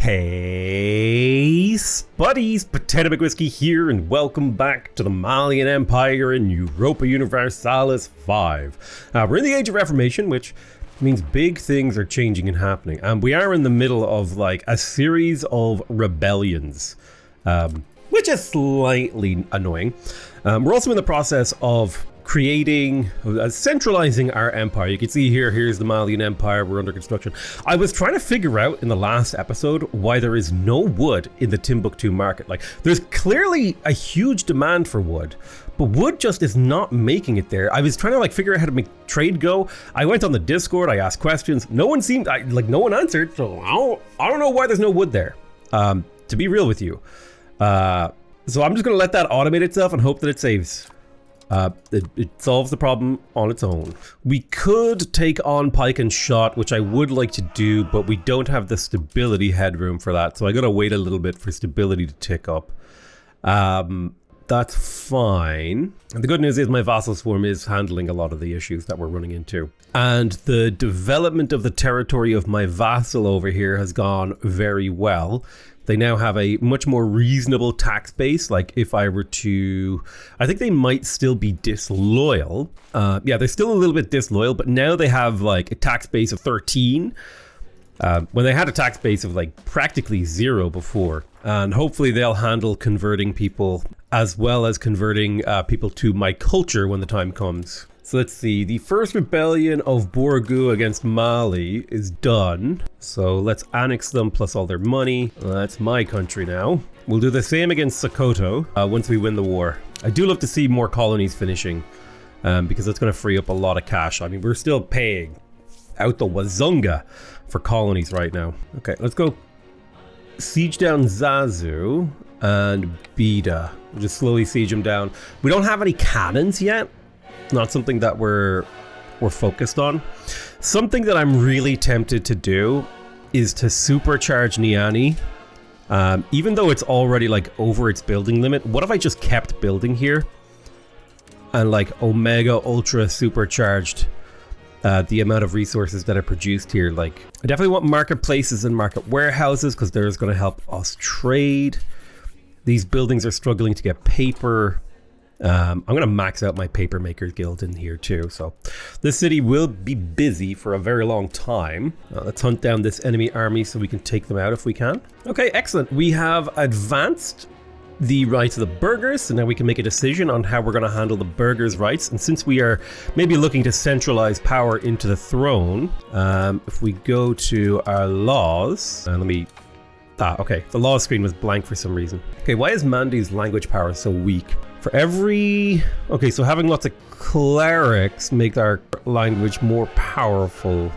Hey, Spuddies, Potato McWhiskey here, and welcome back to the Malian Empire in Europa Universalis 5. We're in the Age of Reformation, which means big things are changing and happening, and we are in the middle of like a series of rebellions, which is slightly annoying. We're also in the process of creating, centralizing our empire. You can see here's the Malian Empire. We're under construction. I was trying to figure out in the last episode why there is no wood in the Timbuktu market. Like, there's clearly a huge demand for wood, but wood just is not making it there. I was trying to like figure out how to make trade go. I went on the Discord, I asked questions. No one seemed, no one answered, so I don't know why there's no wood there, to be real with you. So I'm just gonna let that automate itself and hope that it saves. It solves the problem on its own. We could take on pike and shot, which I would like to do, but we don't have the stability headroom for that, so I gotta wait a little bit for stability to tick up. That's fine. And the good news is my vassal swarm is handling a lot of the issues that we're running into. And the development of the territory of my vassal over here has gone very well. They now have a much more reasonable tax base. Like if I were to, I think they might still be disloyal. Yeah, they're still a little bit disloyal, but now they have like a tax base of 13. When they had a tax base of like practically 0 before. And hopefully they'll handle converting people as well as converting people to my culture when the time comes. So let's see, the first rebellion of Borgu against Mali is done. So let's annex them plus all their money. That's my country now. We'll do the same against Sokoto once we win the war. I do love to see more colonies finishing because that's going to free up a lot of cash. I mean, we're still paying out the wazunga for colonies right now. Okay, let's go siege down Zazu and Bida. We'll just slowly siege them down. We don't have any cannons yet. Not something that we're focused on. Something that I'm really tempted to do is to supercharge Niani. Even though it's already like over its building limit, what if I just kept building here and like Omega Ultra supercharged the amount of resources that are produced here? Like, I definitely want marketplaces and market warehouses because they're going to help us trade. These buildings are struggling to get paper. I'm going to max out my paper makers guild in here too. So this city will be busy for a very long time. Let's hunt down this enemy army so we can take them out if we can. Okay, excellent. We have advanced the rights of the burghers, so now we can make a decision on how we're going to handle the burghers' rights. And since we are maybe looking to centralize power into the throne, if we go to our laws, okay, the law screen was blank for some reason. Okay, why is Mandy's language power so weak? For every... Okay, so having lots of clerics make our language more powerful.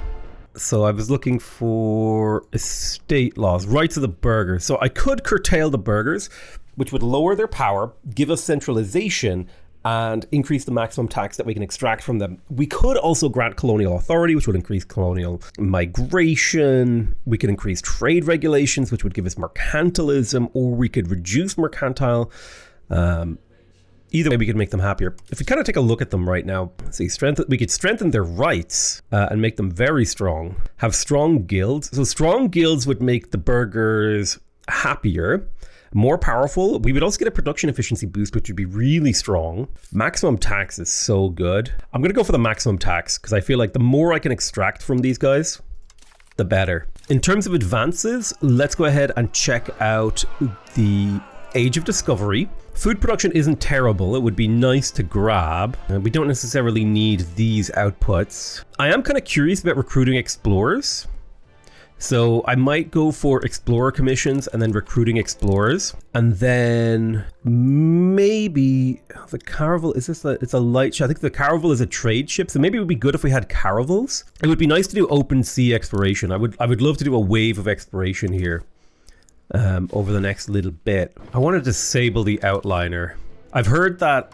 So I was looking for estate laws, rights of the burghers. So I could curtail the burghers, which would lower their power, give us centralization, and increase the maximum tax that we can extract from them. We could also grant colonial authority, which would increase colonial migration. We could increase trade regulations, which would give us mercantilism, or we could reduce mercantile. Either way, we could make them happier. If we kind of take a look at them right now, see, we could strengthen their rights and make them very strong. Have strong guilds. So strong guilds would make the burghers happier, more powerful. We would also get a production efficiency boost, which would be really strong. Maximum tax is so good. I'm going to go for the maximum tax because I feel like the more I can extract from these guys, the better. In terms of advances, let's go ahead and check out the Age of Discovery. Food production isn't terrible. It would be nice to grab. We don't necessarily need these outputs. I am kind of curious about recruiting explorers. So I might go for explorer commissions and then recruiting explorers. And then maybe the caravel, it's a light ship. I think the caravel is a trade ship. So maybe it would be good if we had caravels. It would be nice to do open sea exploration. I would love to do a wave of exploration here. Over the next little bit. I want to disable the outliner. I've heard that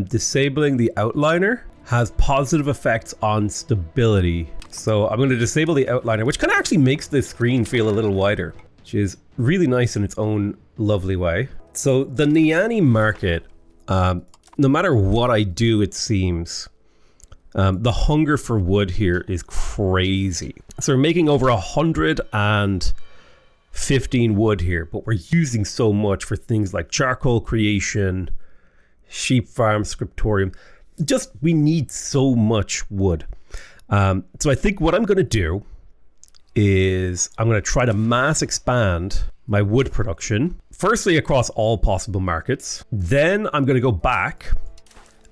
disabling the outliner has positive effects on stability. So I'm going to disable the outliner, which kind of actually makes the screen feel a little wider, which is really nice in its own lovely way. So the Niani market, no matter what I do, it seems, the hunger for wood here is crazy. So we're making over 100 and 15 wood here, but we're using so much for things like charcoal creation, sheep farm, scriptorium. Just, we need so much wood. So I think what I'm going to do is I'm going to try to mass expand my wood production, firstly across all possible markets. Then I'm going to go back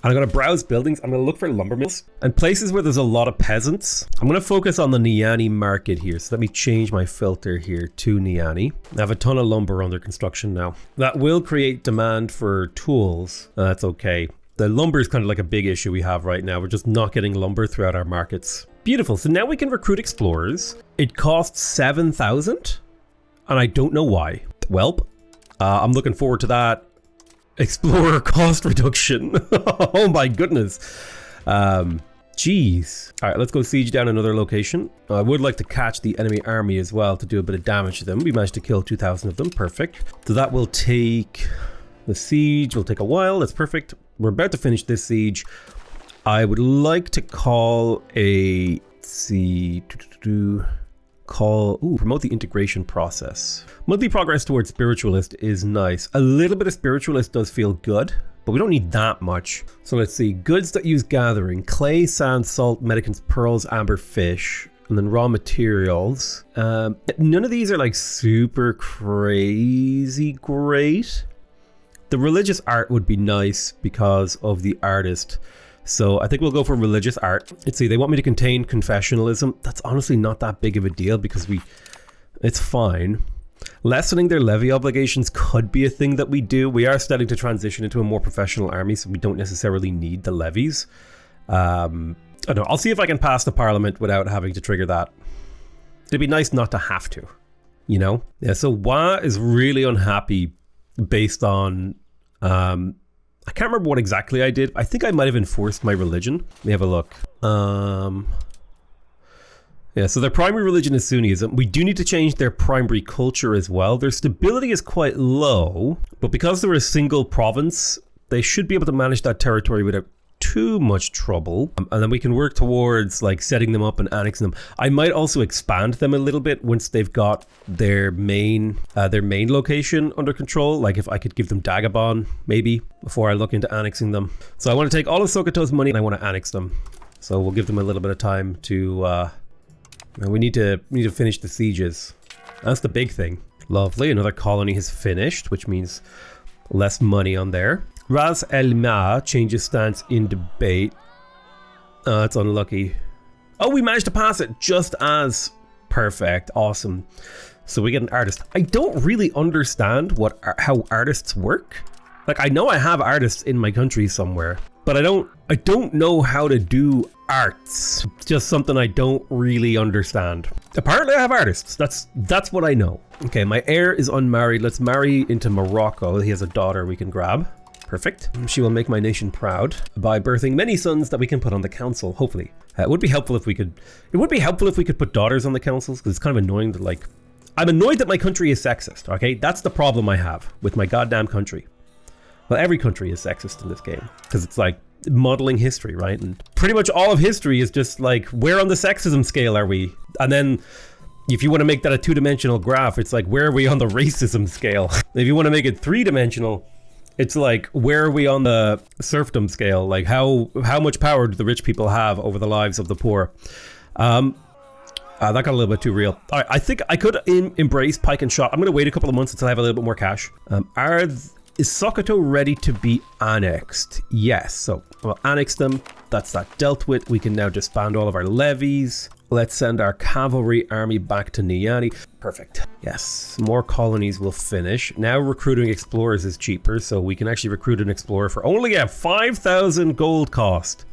and I'm going to browse buildings. I'm going to look for lumber mills and places where there's a lot of peasants. I'm going to focus on the Niani market here. So let me change my filter here to Niani. I have a ton of lumber under construction now. That will create demand for tools. That's okay. The lumber is kind of like a big issue we have right now. We're just not getting lumber throughout our markets. Beautiful. So now we can recruit explorers. It costs 7,000 and I don't know why. Welp, I'm looking forward to that. Explorer cost reduction. Oh my goodness. Jeez. All right, let's go siege down another location. I would like to catch the enemy army as well to do a bit of damage to them. We managed to kill 2,000 of them. Perfect. So that will take, the siege will take a while. That's perfect. We're about to finish this siege. I would like to call a, let's see, promote the integration process. Monthly progress towards spiritualist is nice. A little bit of spiritualist does feel good, but we don't need that much. So let's see, goods that use gathering, clay, sand, salt, medicaments, pearls, amber, fish, and then raw materials. None of these are like super crazy great. The religious art would be nice because of the artist. So I think we'll go for religious art. Let's see, they want me to contain confessionalism. That's honestly not that big of a deal because it's fine. Lessening their levy obligations could be a thing that we do. We are starting to transition into a more professional army, so we don't necessarily need the levies. I don't know, I'll see if I can pass the parliament without having to trigger that. It'd be nice not to have to, you know? Yeah, so Wa is really unhappy based on... I can't remember what exactly I did. I think I might have enforced my religion. Let me have a look. Yeah, so their primary religion is Sunnism. We do need to change their primary culture as well. Their stability is quite low, but because they're a single province, they should be able to manage that territory without too much trouble. And then we can work towards like setting them up and annexing them. I might also expand them a little bit once they've got their main location under control. Like if I could give them Dagobon maybe before I look into annexing them. So I want to take all of Sokoto's money and I want to annex them. So we'll give them a little bit of time to we need to finish the sieges. That's the big thing. Lovely, another colony has finished, which means less money on there. Ras El Ma changes stance in debate. It's unlucky. Oh, we managed to pass it just as perfect. Awesome. So we get an artist. I don't really understand how artists work. Like I know I have artists in my country somewhere, but I don't know how to do arts. It's just something I don't really understand. Apparently I have artists. That's what I know. Okay, my heir is unmarried. Let's marry into Morocco. He has a daughter we can grab. Perfect. She will make my nation proud by birthing many sons that we can put on the council, hopefully. It would be helpful if we could put daughters on the councils, because it's kind of annoying that like, I'm annoyed that my country is sexist, okay? That's the problem I have with my goddamn country. Well, every country is sexist in this game, because it's like modeling history, right? And pretty much all of history is just like, where on the sexism scale are we? And then if you want to make that a two-dimensional graph, it's like, where are we on the racism scale? If you want to make it three-dimensional, it's like, where are we on the serfdom scale? Like how much power do the rich people have over the lives of the poor? That got a little bit too real. All right, I think I could embrace pike and shot. I'm going to wait a couple of months until I have a little bit more cash. Is Sokoto ready to be annexed? Yes, so we'll annex them. That's that dealt with. We can now disband all of our levies. Let's send our cavalry army back to Niani. Perfect. Yes, more colonies will finish. Now recruiting explorers is cheaper, so we can actually recruit an explorer for only a 5,000 gold cost.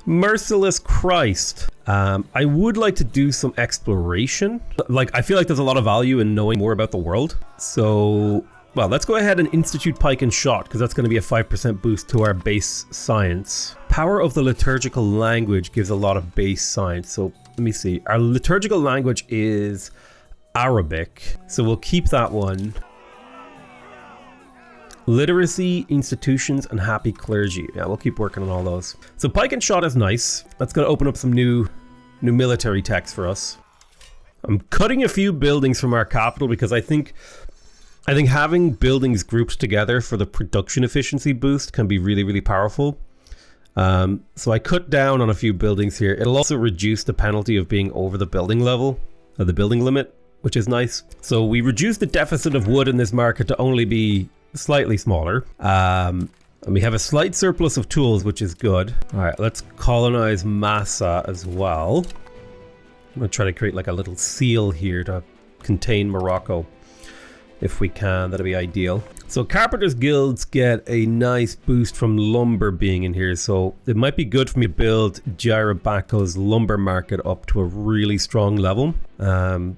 Merciless Christ. I would like to do some exploration. Like, I feel like there's a lot of value in knowing more about the world. So, well, let's go ahead and institute pike and shot, because that's going to be a 5% boost to our base science. Power of the liturgical language gives a lot of base science. So let me see. Our liturgical language is Arabic, so we'll keep that one. Literacy, institutions, and happy clergy. Yeah, we'll keep working on all those. So pike and shot is nice. That's going to open up some new military techs for us. I'm cutting a few buildings from our capital because I think having buildings grouped together for the production efficiency boost can be really, really powerful. So I cut down on a few buildings here. It'll also reduce the penalty of being over the building level, or the building limit, which is nice. So we reduced the deficit of wood in this market to only be slightly smaller. And we have a slight surplus of tools, which is good. All right, let's colonize Massa as well. I'm gonna try to create like a little seal here to contain Morocco. If we can, that'd be ideal. So Carpenters Guilds get a nice boost from lumber being in here. So it might be good for me to build Gyrabaco's lumber market up to a really strong level. I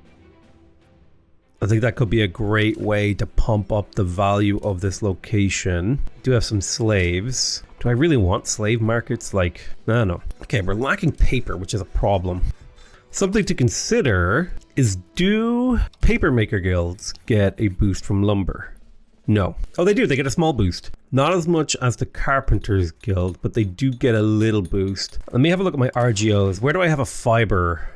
think that could be a great way to pump up the value of this location. Do have some slaves. Do I really want slave markets? Like, I don't know. Okay, we're lacking paper, which is a problem. Something to consider is, do papermaker guilds get a boost from lumber? No. Oh, they do. They get a small boost. Not as much as the Carpenters Guild, but they do get a little boost. Let me have a look at my RGOs. Where do I have a fiber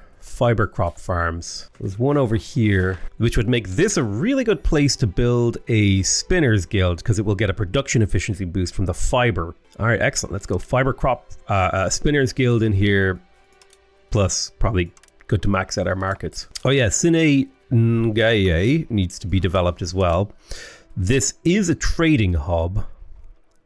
crop farms? There's one over here, which would make this a really good place to build a Spinners Guild because it will get a production efficiency boost from the fiber. All right, excellent. Let's go fiber crop Spinners Guild in here. Plus, probably good to max out our markets. Oh yeah, Sine Ngaye needs to be developed as well. This is a trading hub,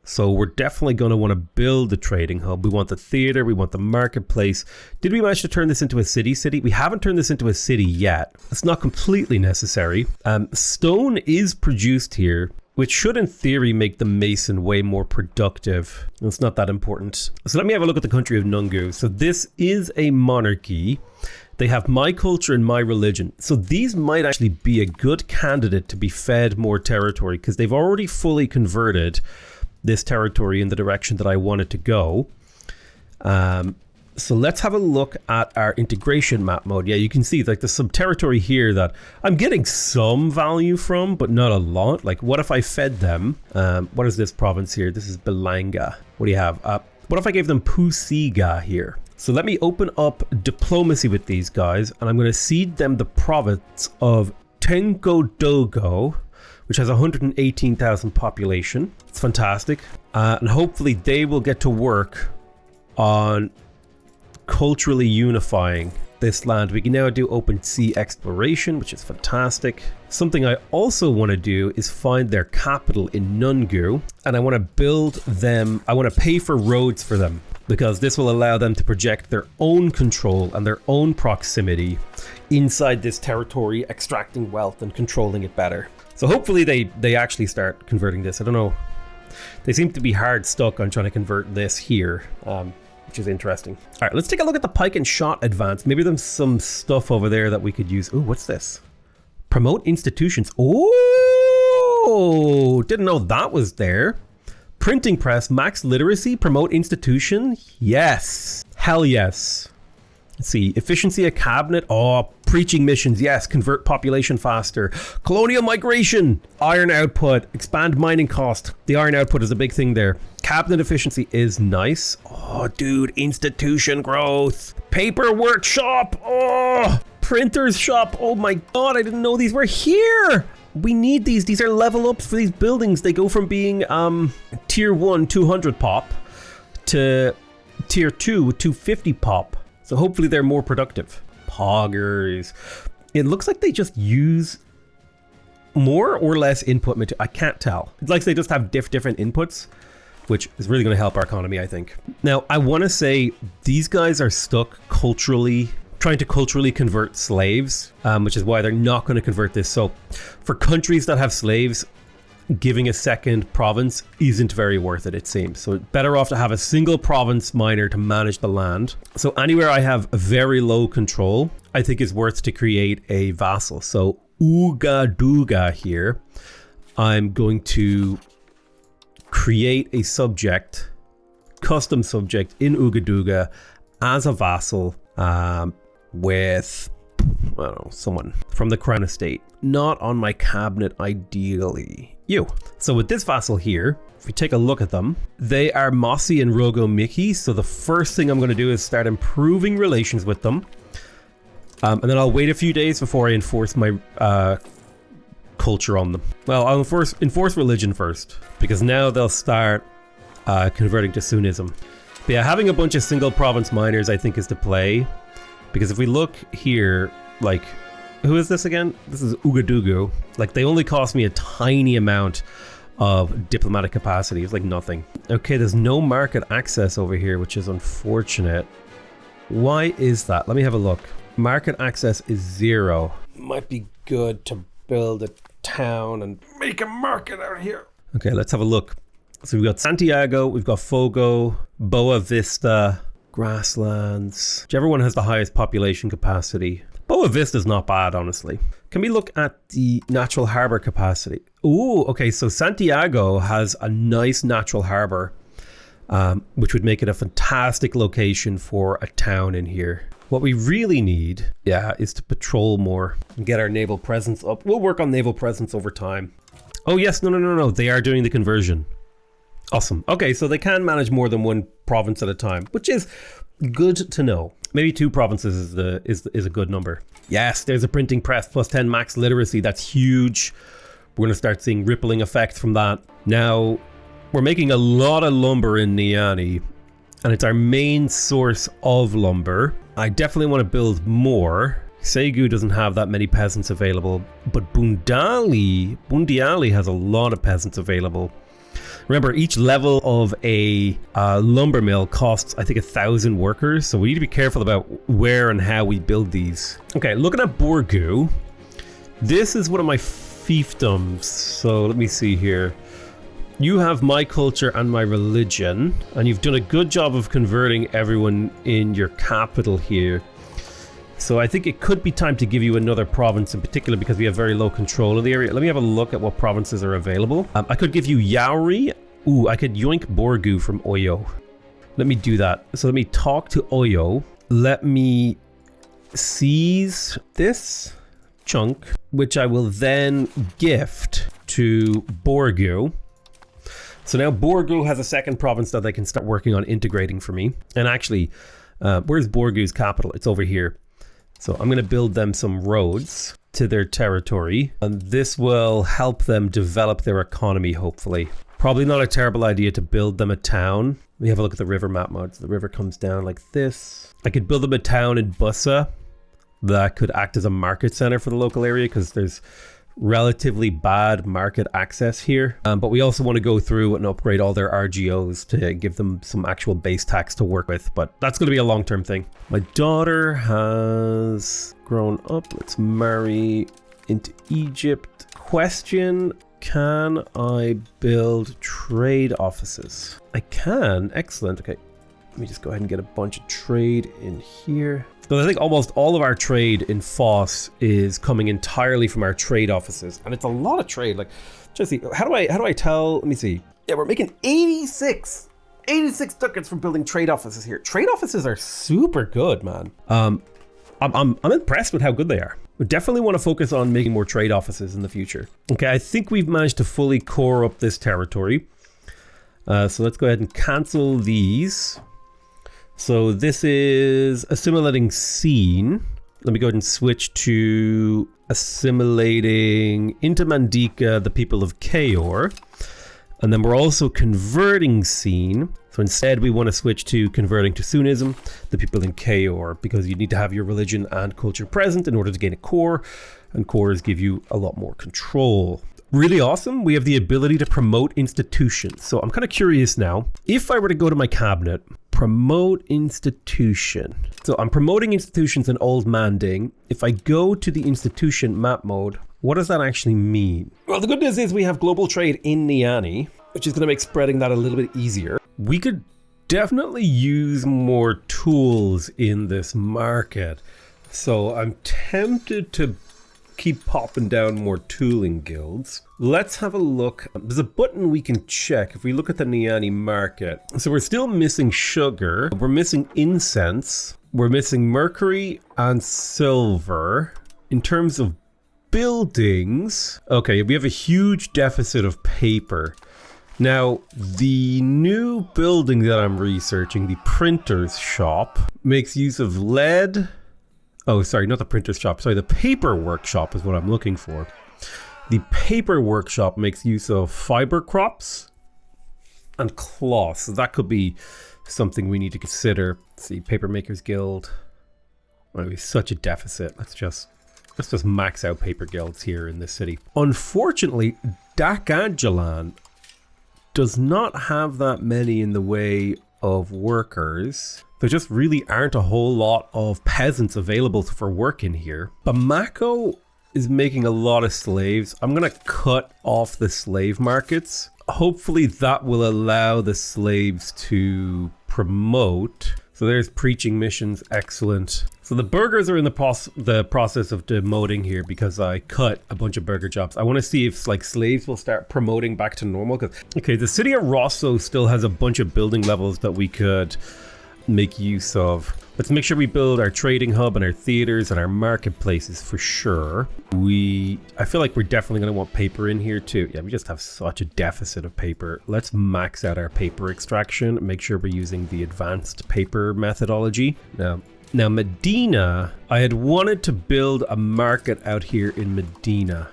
so we're definitely going to want to build the trading hub. We want the theater, we want the marketplace. Did we manage to turn this into a city? We haven't turned this into a city yet. It's not completely necessary. Stone is produced here, which should in theory make the mason way more productive. It's not that important. So let me have a look at the country of Nungu. So this is a monarchy. They have my culture and my religion. So these might actually be a good candidate to be fed more territory because they've already fully converted this territory in the direction that I wanted to go. So let's have a look at our integration map mode. Yeah, you can see like there's some territory here that I'm getting some value from, but not a lot. Like what if I fed them? What is this province here? This is Belanga. What do you have? What if I gave them Pusiga here? So let me open up diplomacy with these guys, and I'm going to cede them the province of Tenkodogo, which has 118,000 population. It's fantastic. And hopefully they will get to work on culturally unifying this land. We can now do open sea exploration, which is fantastic. Something I also want to do is find their capital in Nungu, and I want to build them. I want to pay for roads for them, because this will allow them to project their own control and their own proximity inside this territory, extracting wealth and controlling it better. So hopefully they actually start converting this. I don't know. They seem to be hard stuck on trying to convert this here, which is interesting. All right, let's take a look at the pike and shot advance. Maybe there's some stuff over there that we could use. Ooh, what's this? Promote institutions. Oh, didn't know that was there. Printing press, max literacy, promote institution. Yes. Hell yes. Let's see. Efficiency of cabinet. Oh, preaching missions. Yes. Convert population faster. Colonial migration. Iron output. Expand mining cost. The iron output is a big thing there. Cabinet efficiency is nice. Oh, dude. Institution growth. Paper workshop. Oh, printer's shop. Oh my God. I didn't know these were here. We need these. These are level ups for these buildings. They go from being tier 1 200 pop to tier 2 250 pop. So hopefully they're more productive. Poggers. It looks like they just use more or less input material. I can't tell. It's like they just have different inputs, which is really going to help our economy, I think. Now, I want to say these guys are stuck culturally, trying to culturally convert slaves, which is why they're not going to convert this. So for countries that have slaves, giving a second province isn't very worth it, it seems. So it's better off to have a single province miner to manage the land. So anywhere I have very low control, I think is worth to create a vassal. So Ouagadougou here, I'm going to create a subject, custom subject in Ouagadougou as a vassal, with, I don't know, someone from the Crown Estate. Not on my cabinet, ideally. You. So with this vassal here, if we take a look at them, they are Mossy and Rogo Mickey. So the first thing I'm going to do is start improving relations with them. And then I'll wait a few days before I enforce my culture on them. Well, I'll enforce religion first, because now they'll start converting to Sunnism. But yeah, having a bunch of single province miners I think is the play, because if we look here, like, who is this again? This is Ouagadougou. Like, they only cost me a tiny amount of diplomatic capacity. It's like nothing. Okay, there's no market access over here, which is unfortunate. Why is that? Let me have a look. Market access is 0. Might be good to build a town and make a market out here. Okay, let's have a look. So we've got Santiago, we've got Fogo, Boa Vista, Grasslands. Whichever one has the highest population capacity. Boa Vista's not bad, honestly. Can we look at the natural harbor capacity? Ooh, okay, so Santiago has a nice natural harbor, which would make it a fantastic location for a town in here. What we really need, yeah, is to patrol more and get our naval presence up. We'll work on naval presence over time. Oh yes, no, they are doing the conversion. Awesome. Okay, so they can manage more than one province at a time, which is good to know. Maybe 2 provinces is a good number. Yes, there's a printing press plus 10 max literacy. That's huge. We're going to start seeing rippling effects from that. Now, we're making a lot of lumber in Niani, and it's our main source of lumber. I definitely want to build more. Segu doesn't have that many peasants available, but Bundiali has a lot of peasants available. Remember, each level of a lumber mill costs, I think, 1,000 workers. So we need to be careful about where and how we build these. Okay, looking at Borgu, this is one of my fiefdoms. So let me see here. You have my culture and my religion, and you've done a good job of converting everyone in your capital here. So I think it could be time to give you another province in particular, because we have very low control of the area. Let me have a look at what provinces are available. I could give you Yauri. Ooh, I could yoink Borgu from Oyo. Let me do that. So let me talk to Oyo. Let me seize this chunk, which I will then gift to Borgu. So now Borgu has a second province that they can start working on integrating for me. And actually, where's Borgu's capital? It's over here. So I'm going to build them some roads to their territory, and this will help them develop their economy, hopefully. Probably not a terrible idea to build them a town. Let me have a look at the river map mode. So the river comes down like this. I could build them a town in Bussa that could act as a market center for the local area, because there's relatively bad market access here. But we also want to go through and upgrade all their RGOs to give them some actual base tax to work with. But that's going to be a long-term thing. My daughter has grown up. Let's marry into Egypt. Question: can I build trade offices? I can. Excellent. Okay. Let me just go ahead and get a bunch of trade in here. So I think almost all of our trade in Foss is coming entirely from our trade offices, and it's a lot of trade. Like, just see, how do I tell? Let me see. Yeah, we're making 86 ducats from building trade offices here. Trade offices are super good, man. I'm impressed with how good they are. We definitely want to focus on making more trade offices in the future. Okay, I think we've managed to fully core up this territory. So let's go ahead and cancel these. So this is assimilating scene. Let me go ahead and switch to assimilating into Mandika the people of Kayor. And then we're also converting scene. So instead we want to switch to converting to Sunnism, the people in Kayor, because you need to have your religion and culture present in order to gain a core, and cores give you a lot more control. Really awesome. We have the ability to promote institutions. So I'm kind of curious now, if I were to go to my cabinet, promote institution. So I'm promoting institutions in Old Manding. If I go to the institution map mode, what does that actually mean? Well, the good news is we have global trade in Niani, which is going to make spreading that a little bit easier. We could definitely use more tools in this market. So I'm tempted to keep popping down more tooling guilds. Let's have a look. There's a button we can check if we look at the Niani market. So we're still missing sugar. We're missing incense. We're missing mercury and silver. In terms of buildings, okay, we have a huge deficit of paper. Now, the new building that I'm researching, the printer's shop, makes use of lead Oh, sorry, not the printer's shop. Sorry, the paper workshop is what I'm looking for. The paper workshop makes use of fiber crops and cloth. So that could be something we need to consider. Let's see, Paper Makers Guild. Oh, it's such a deficit. Let's just max out paper guilds here in this city. Unfortunately, Dakajalan does not have that many in the way of workers. There just really aren't a whole lot of peasants available for work in here. Bamako is making a lot of slaves. I'm gonna cut off the slave markets. Hopefully that will allow the slaves to promote. So there's preaching missions, excellent. So the burghers are in the process of demoting here because I cut a bunch of burger jobs. I want to see if like slaves will start promoting back to normal. Okay, the city of Rosso still has a bunch of building levels that we could make use of. Let's make sure we build our trading hub and our theaters and our marketplaces for sure. I feel like we're definitely going to want paper in here too. Yeah, we just have such a deficit of paper. Let's max out our paper extraction. Make sure we're using the advanced paper methodology. Now Medina, I had wanted to build a market out here in Medina.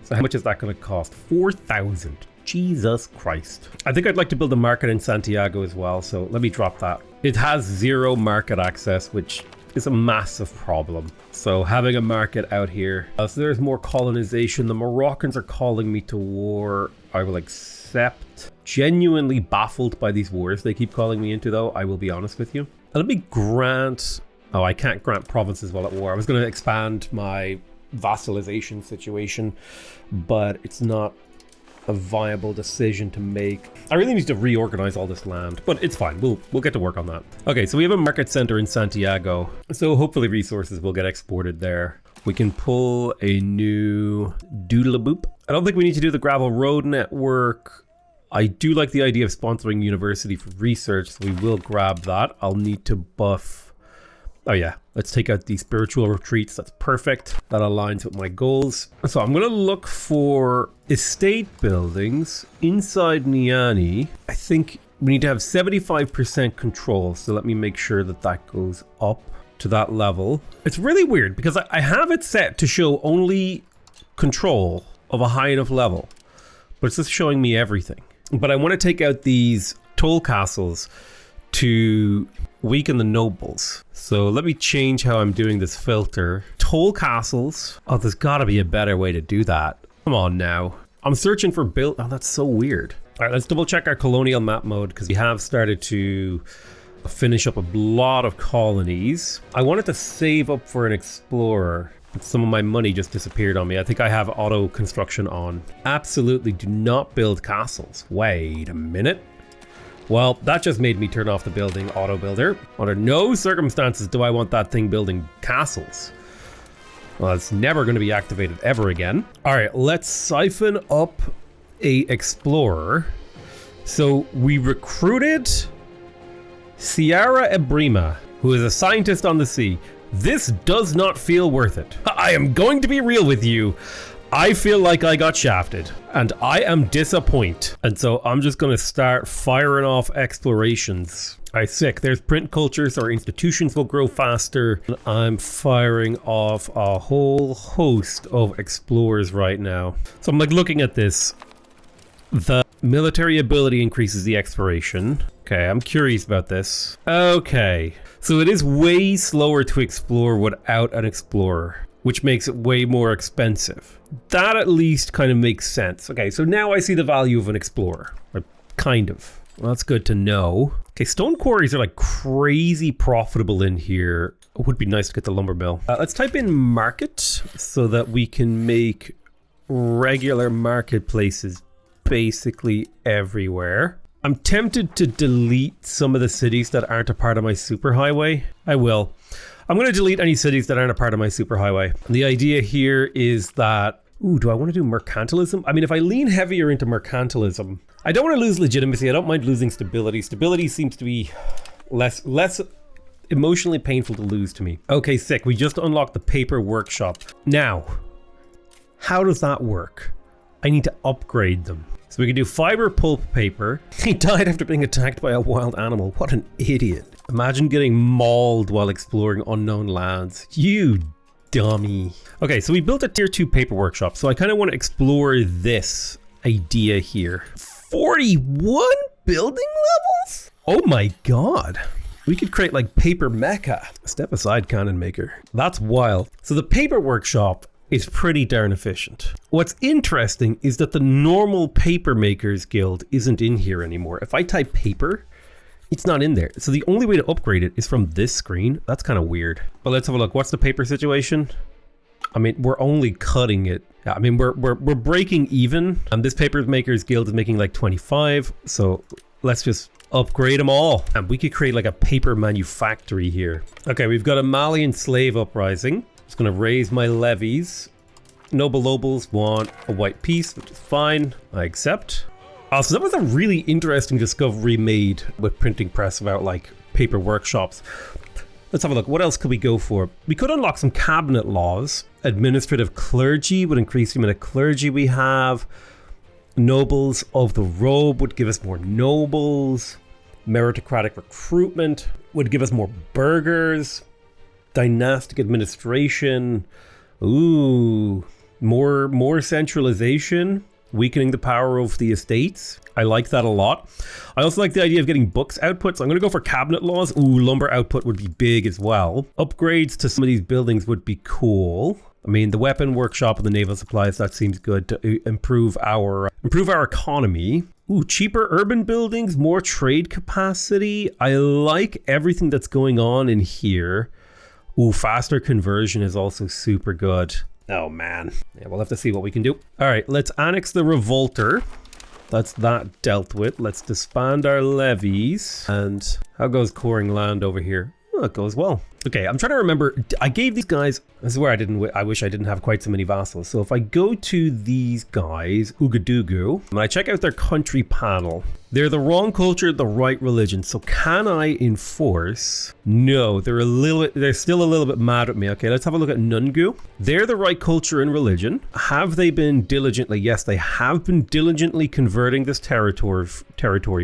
So how much is that going to cost? 4,000. Jesus Christ. I think I'd like to build a market in Santiago as well, so let me drop that. It has 0 market access, which is a massive problem. So having a market out here. So there's more colonization. The Moroccans are calling me to war. I will accept. Genuinely baffled by these wars they keep calling me into though, I will be honest with you. Let me grant... Oh, I can't grant provinces while at war. I was going to expand my vassalization situation, but it's not a viable decision to make. I really need to reorganize all this land, but it's fine. We'll get to work on that. Okay, so we have a market center in Santiago, so hopefully resources will get exported there. We can pull a new doodle-a-boop. I don't think we need to do the gravel road network. I do like the idea of sponsoring university for research, so we will grab that. I'll need to buff. Oh yeah, let's take out the spiritual retreats. That's perfect. That aligns with my goals. So I'm going to look for estate buildings inside Niani. I think we need to have 75% control. So let me make sure that that goes up to that level. It's really weird because I have it set to show only control of a high enough level, but it's just showing me everything. But I want to take out these toll castles to weaken the nobles. So let me change how I'm doing this filter. Toll castles. Oh, there's got to be a better way to do that. Come on now. I'm searching for build. Oh, that's so weird. All right, let's double check our colonial map mode because we have started to finish up a lot of colonies. I wanted to save up for an explorer, but some of my money just disappeared on me. I think I have auto construction on. Absolutely do not build castles. Wait a minute. Well, that just made me turn off the building auto builder. Under no circumstances do I want that thing building castles. Well, it's never going to be activated ever again. All right, let's siphon up a explorer. So we recruited Sierra Ebrima, who is a scientist on the sea. This does not feel worth it. I am going to be real with you. I feel like I got shafted and I am disappointed. And so I'm just going to start firing off explorations. All right, sick. There's print cultures. Our institutions will grow faster. I'm firing off a whole host of explorers right now. So I'm like looking at this. The military ability increases the exploration. Okay, I'm curious about this. Okay, so it is way slower to explore without an explorer, which makes it way more expensive. That at least kind of makes sense. Okay, so now I see the value of an explorer, or kind of. Well, that's good to know. Okay, stone quarries are like crazy profitable in here. It would be nice to get the lumber mill. Let's type in market so that we can make regular marketplaces basically everywhere. I'm tempted to delete some of the cities that aren't a part of my superhighway. I will. I'm going to delete any cities that aren't a part of my superhighway. The idea here is that, ooh, do I want to do mercantilism? I mean, if I lean heavier into mercantilism, I don't want to lose legitimacy. I don't mind losing stability. Stability seems to be less emotionally painful to lose to me. Okay, sick. We just unlocked the paper workshop. Now, how does that work? I need to upgrade them. So we can do fiber pulp paper. He died after being attacked by a wild animal. What an idiot. Imagine getting mauled while exploring unknown lands. You dummy. Okay, so we built a tier 2 paper workshop. So I kind of want to explore this idea here. 41 building levels? Oh my god. We could create like paper mecha. Step aside, cannon maker. That's wild. So the paper workshop is pretty darn efficient. What's interesting is that the normal paper makers guild isn't in here anymore. If I type paper, it's not in there. So the only way to upgrade it is from this screen. That's kind of weird. But let's have a look. What's the paper situation? I mean, we're only cutting it. I mean, we're breaking even. And this paper makers guild is making like 25. So let's just upgrade them all. And we could create like a paper manufactory here. Okay, we've got a Malian slave uprising. Just gonna raise my levies. Noble nobles want a white piece, which is fine. I accept. So that was a really interesting discovery made with printing press about like paper workshops. Let's have a look. What else could we go for? We could unlock some cabinet laws. Administrative clergy would increase the amount of clergy we have. Nobles of the robe would give us more nobles. Meritocratic recruitment would give us more burghers. Dynastic administration. Ooh, more centralization. Weakening the power of the estates. I like that a lot. I also like the idea of getting books output, so I'm going to go for cabinet laws. Ooh, lumber output would be big as well. Upgrades to some of these buildings would be cool. I mean, the weapon workshop and the naval supplies, that seems good to improve our economy. Ooh, cheaper urban buildings, more trade capacity. I like everything that's going on in here. Ooh, faster conversion is also super good. Oh man. Yeah, we'll have to see what we can do. All right, let's annex the revolter. That's that dealt with. Let's disband our levies. And how goes coring land over here? Oh, it goes well. Okay, I'm trying to remember. I gave these guys, this is where I wish I didn't have quite so many vassals. So if I go to these guys, Ouagadougou, and I check out their country panel, they're the wrong culture, the right religion. So can I enforce? No, they're still a little bit mad at me. Okay, let's have a look at Nungu. They're the right culture and religion. Have they been diligently? Yes, they have been diligently converting this territory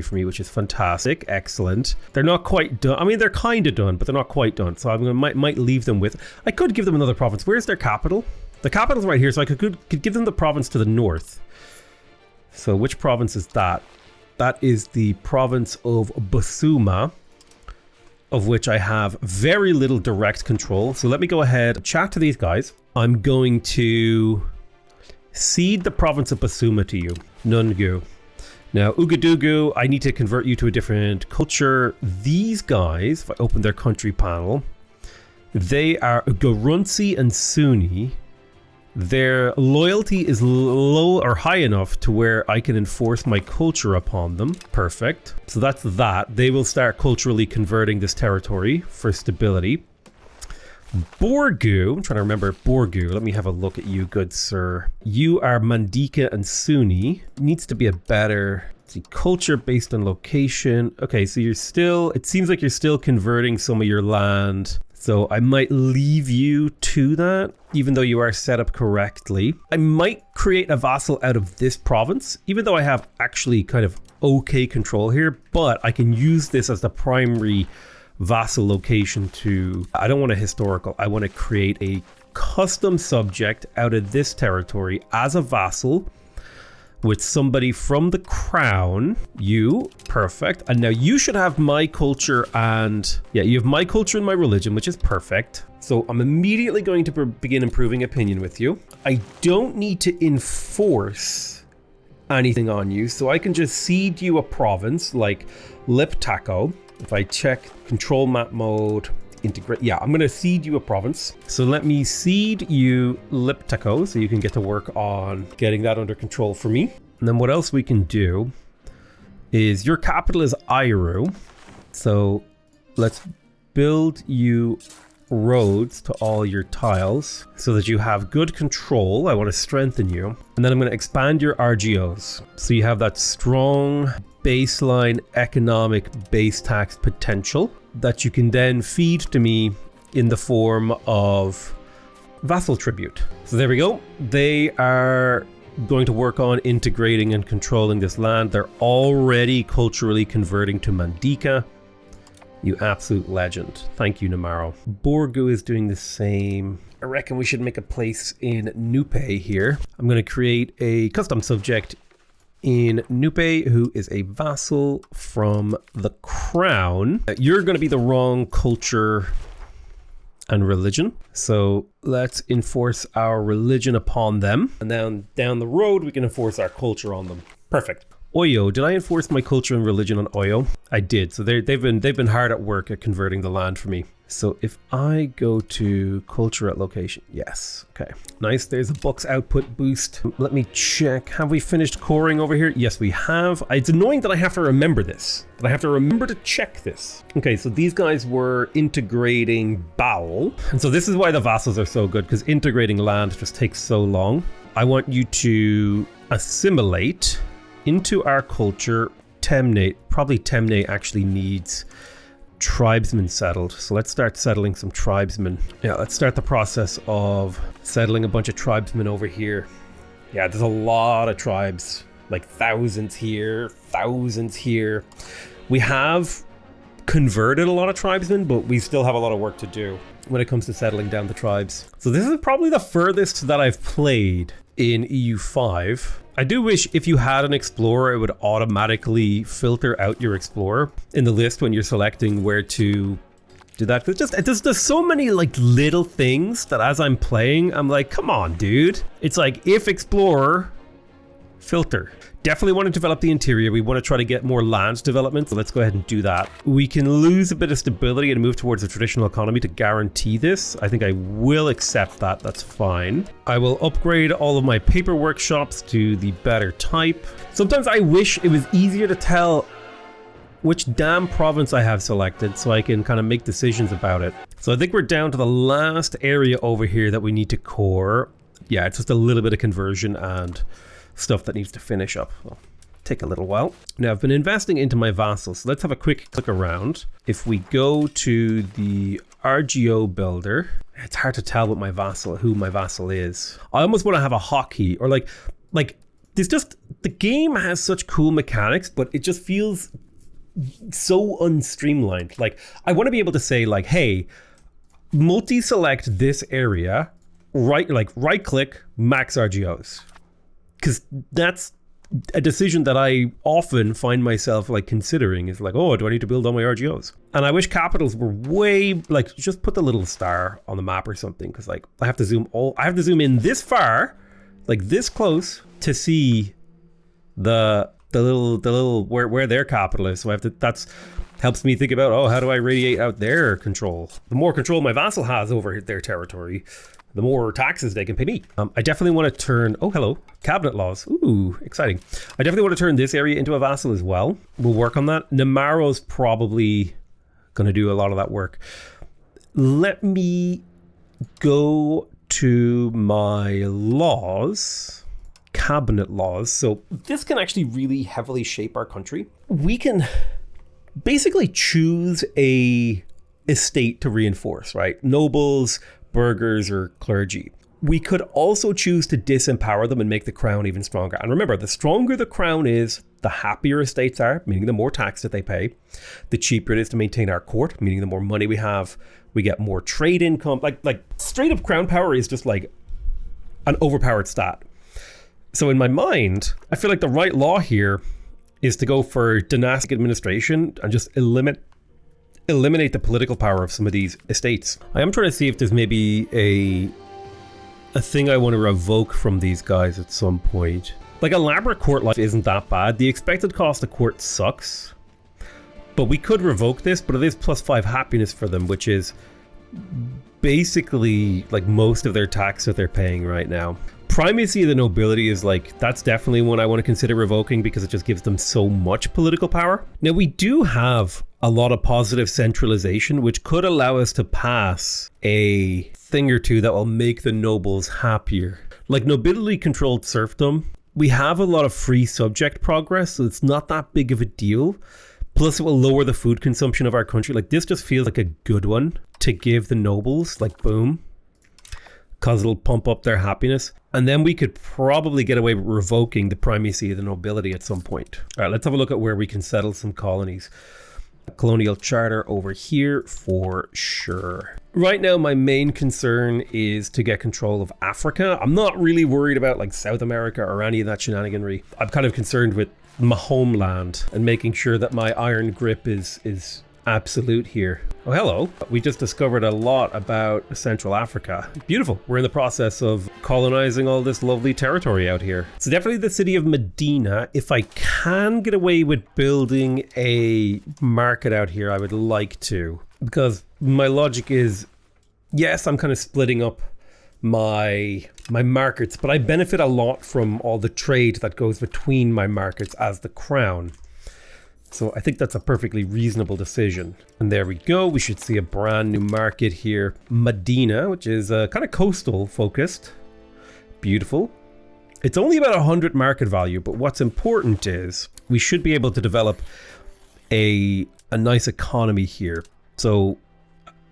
for me, which is fantastic. Excellent. They're not quite done. I mean, they're kind of done, but they're not quite done. So I'm gonna might leave them with. I could give them another province. Where's their capital? The capital's right here, so I could give them the province to the north. So which province is that? That is the province of Basuma, of which I have very little direct control. So let me go ahead, chat to these guys. I'm going to cede the province of Basuma to you, Nungu. Now, Ouagadougou, I need to convert you to a different culture. These guys, if I open their country panel, they are Gurunsi and Sunni. Their loyalty is low or high enough to where I can enforce my culture upon them. Perfect. So that's that. They will start culturally converting this territory for stability. Borgu, I'm trying to remember Borgu. Let me have a look at you, good sir. You are Mandika and Sunni. Needs to be a better, let's see, culture based on location. Okay, so you're still, it seems like you're still converting some of your land. So I might leave you to that, even though you are set up correctly. I might create a vassal out of this province, even though I have actually kind of okay control here, but I can use this as the primary vassal location to, I don't want a historical, I want to create a custom subject out of this territory as a vassal with somebody from the crown. You, perfect. And now you should have my culture and, yeah, you have my culture and my religion, which is perfect. So I'm immediately going to begin improving opinion with you. I don't need to enforce anything on you, so I can just cede you a province like Liptako. If I check control map mode, integrate, yeah, I'm going to cede you a province. So let me cede you Liptako so you can get to work on getting that under control for me. And then what else we can do is your capital is Airu. So let's build you roads to all your tiles so that you have good control. I want to strengthen you. And then I'm going to expand your RGOs. So you have that strong baseline economic base tax potential that you can then feed to me in the form of vassal tribute. So there we go. They are going to work on integrating and controlling this land. They're already culturally converting to Mandika. You absolute legend. Thank you, Namaro. Borgu is doing the same. I reckon we should make a place in Nupe here. I'm going to create a custom subject in Nupe who is a vassal from the crown. You're going to be the wrong culture and religion. So let's enforce our religion upon them. And then down the road, we can enforce our culture on them. Perfect. Oyo, did I enforce my culture and religion on Oyo? I did. So they've been hard at work at converting the land for me. So if I go to culture at location, yes. Okay, nice. There's a Bucks output boost. Let me check. Have we finished coring over here? Yes, we have. It's annoying that I have to remember this, but I have to remember to check this. Okay, so these guys were integrating Bowel. And so this is why the vassals are so good, because integrating land just takes so long. I want you to assimilate into our culture. Temnate. Probably Temnate actually needs tribesmen settled. So let's start settling some tribesmen. Yeah, let's start the process of settling a bunch of tribesmen over here. Yeah, there's a lot of tribes, like thousands here, thousands here. We have converted a lot of tribesmen, but we still have a lot of work to do when it comes to settling down the tribes. So this is probably the furthest that I've played in EU5. I do wish if you had an explorer, it would automatically filter out your explorer in the list when you're selecting where to do that. There's so many like little things that as I'm playing, I'm like, come on, dude. It's like if explorer, filter. Definitely want to develop the interior. We want to try to get more land development. So let's go ahead and do that. We can lose a bit of stability and move towards a traditional economy to guarantee this. I think I will accept that. That's fine. I will upgrade all of my paper workshops to the better type. Sometimes I wish it was easier to tell which damn province I have selected so I can kind of make decisions about it. So I think we're down to the last area over here that we need to core. Yeah, it's just a little bit of conversion and stuff that needs to finish up. Well, take a little while. Now I've been investing into my vassals. So let's have a quick click around. If we go to the RGO builder, it's hard to tell what who my vassal is. I almost want to have a hotkey or like there's just, the game has such cool mechanics, but it just feels so unstreamlined. Like I want to be able to say like, hey, multi-select this area, right click, max RGOs. Because that's a decision that I often find myself like considering is like, oh, do I need to build all my RGOs? And I wish capitals were way like, just put the little star on the map or something. Because like I have to zoom in this far, like this close to see the little where their capital is. So I have to, that's helps me think about, oh, how do I radiate out their control? The more control my vassal has over their territory, the more taxes they can pay me. I definitely want to turn, oh, hello, cabinet laws. Ooh, exciting. I definitely want to turn this area into a vassal as well. We'll work on that. Namaro's probably going to do a lot of that work. Let me go to my laws, cabinet laws. So this can actually really heavily shape our country. We can basically choose a estate to reinforce, right? Nobles, burghers, or clergy. We could also choose to disempower them and make the crown even stronger. And remember, the stronger the crown is, the happier estates are, meaning the more tax that they pay. The cheaper it is to maintain our court, meaning the more money we have, we get more trade income. Like straight up crown power is just like an overpowered stat. So in my mind, I feel like the right law here is to go for dynastic administration and just eliminate the political power of some of these estates. I am trying to see if there's maybe a thing I want to revoke from these guys at some point. Like elaborate court life isn't that bad. The expected cost of court sucks, but we could revoke this, but it is +5 happiness for them, which is basically like most of their tax that they're paying right now. Primacy of the nobility is like, that's definitely one I want to consider revoking because it just gives them so much political power. Now we do have a lot of positive centralization, which could allow us to pass a thing or two that will make the nobles happier. Like nobility controlled serfdom, we have a lot of free subject progress, so it's not that big of a deal. Plus it will lower the food consumption of our country. Like this just feels like a good one to give the nobles, like boom, because it'll pump up their happiness. And then we could probably get away with revoking the primacy of the nobility at some point. All right, let's have a look at where we can settle some colonies. Colonial charter over here for sure. Right now, my main concern is to get control of Africa. I'm not really worried about like South America or any of that shenaniganry. I'm kind of concerned with my homeland and making sure that my iron grip is absolute here. Oh, hello. We just discovered a lot about Central Africa. Beautiful. We're in the process of colonizing all this lovely territory out here. So definitely the city of Medina. If I can get away with building a market out here, I would like to. Because my logic is, yes, I'm kind of splitting up my markets, but I benefit a lot from all the trade that goes between my markets as the crown. So I think that's a perfectly reasonable decision. And there we go. We should see a brand new market here. Medina, which is kind of coastal focused. Beautiful. It's only about 100 market value, but what's important is we should be able to develop a nice economy here. So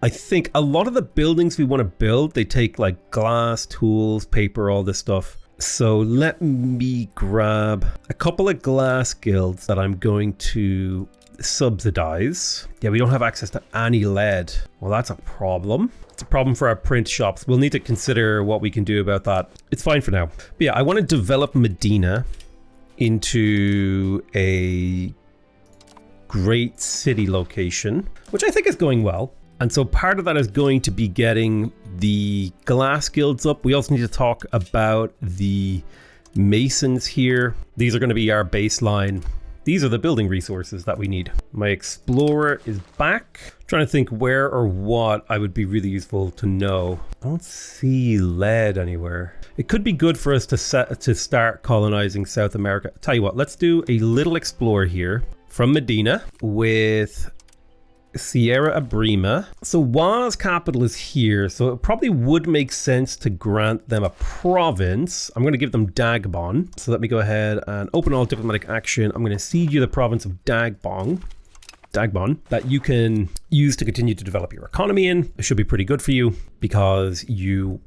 I think a lot of the buildings we want to build, they take like glass, tools, paper, all this stuff. So let me grab a couple of glass guilds that I'm going to subsidize. Yeah, we don't have access to any lead. Well, that's a problem. It's a problem for our print shops. We'll need to consider what we can do about that. It's fine for now. But yeah, I want to develop Medina into a great city location, which I think is going well. And so part of that is going to be getting the glass guilds up. We also need to talk about the masons here. These are going to be our baseline. These are the building resources that we need. My explorer is back. I'm trying to think where or what I would be really useful to know. I don't see lead anywhere. It could be good for us to start colonizing South America. Tell you what, let's do a little explorer here from Medina with Sierra Abrima. So Wa's capital is here, so it probably would make sense to grant them a province. I'm going to give them Dagbon. So let me go ahead and open all diplomatic action. I'm going to cede you the province of Dagbon that you can use to continue to develop your economy in. It should be pretty good for you because you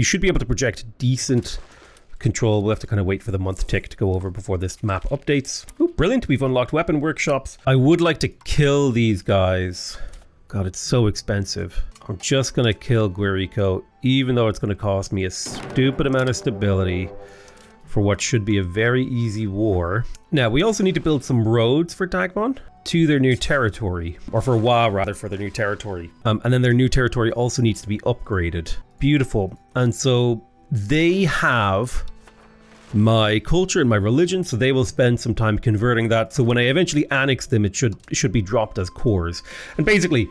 should be able to project decent control. We'll have to kind of wait for the month tick to go over before this map updates. Ooh, brilliant. We've unlocked weapon workshops. I would like to kill these guys. God, it's so expensive. I'm just going to kill Guerico, even though it's going to cost me a stupid amount of stability for what should be a very easy war. Now, we also need to build some roads for Dagbon to their new territory, or for Wa rather, for their new territory. And then their new territory also needs to be upgraded. Beautiful. And so they have my culture and my religion, so they will spend some time converting that. So when I eventually annex them, it should be dropped as cores. And basically,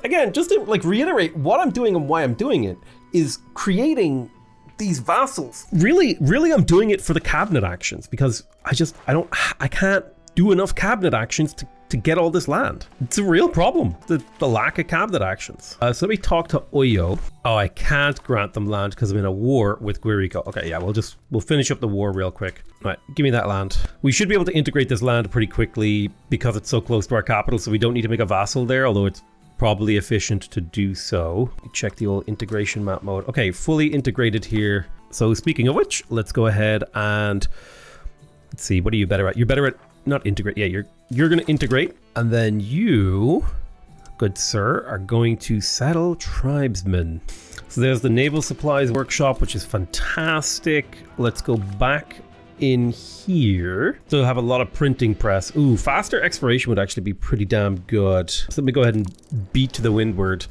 again, just to like reiterate what I'm doing and why I'm doing it, is creating these vassals. Really, I'm doing it for the cabinet actions because I can't do enough cabinet actions to get all this land. It's a real problem, the lack of cabinet actions. So let me talk to Oyo. Oh, I can't grant them land because I'm in a war with Guerico. Okay, yeah, we'll finish up the war real quick. All right, give me that land. We should be able to integrate this land pretty quickly because it's so close to our capital, so we don't need to make a vassal there, although it's probably efficient to do so. Check the old integration map mode. Okay, fully integrated here. So speaking of which, let's go ahead and let's see, what are you better at? You're better at not integrate. Yeah, you're going to integrate, and then you, good sir, are going to settle tribesmen. So there's the naval supplies workshop, which is fantastic. Let's go back in here. So have a lot of printing press. Ooh, faster expiration would actually be pretty damn good. So let me go ahead and beat to the windward.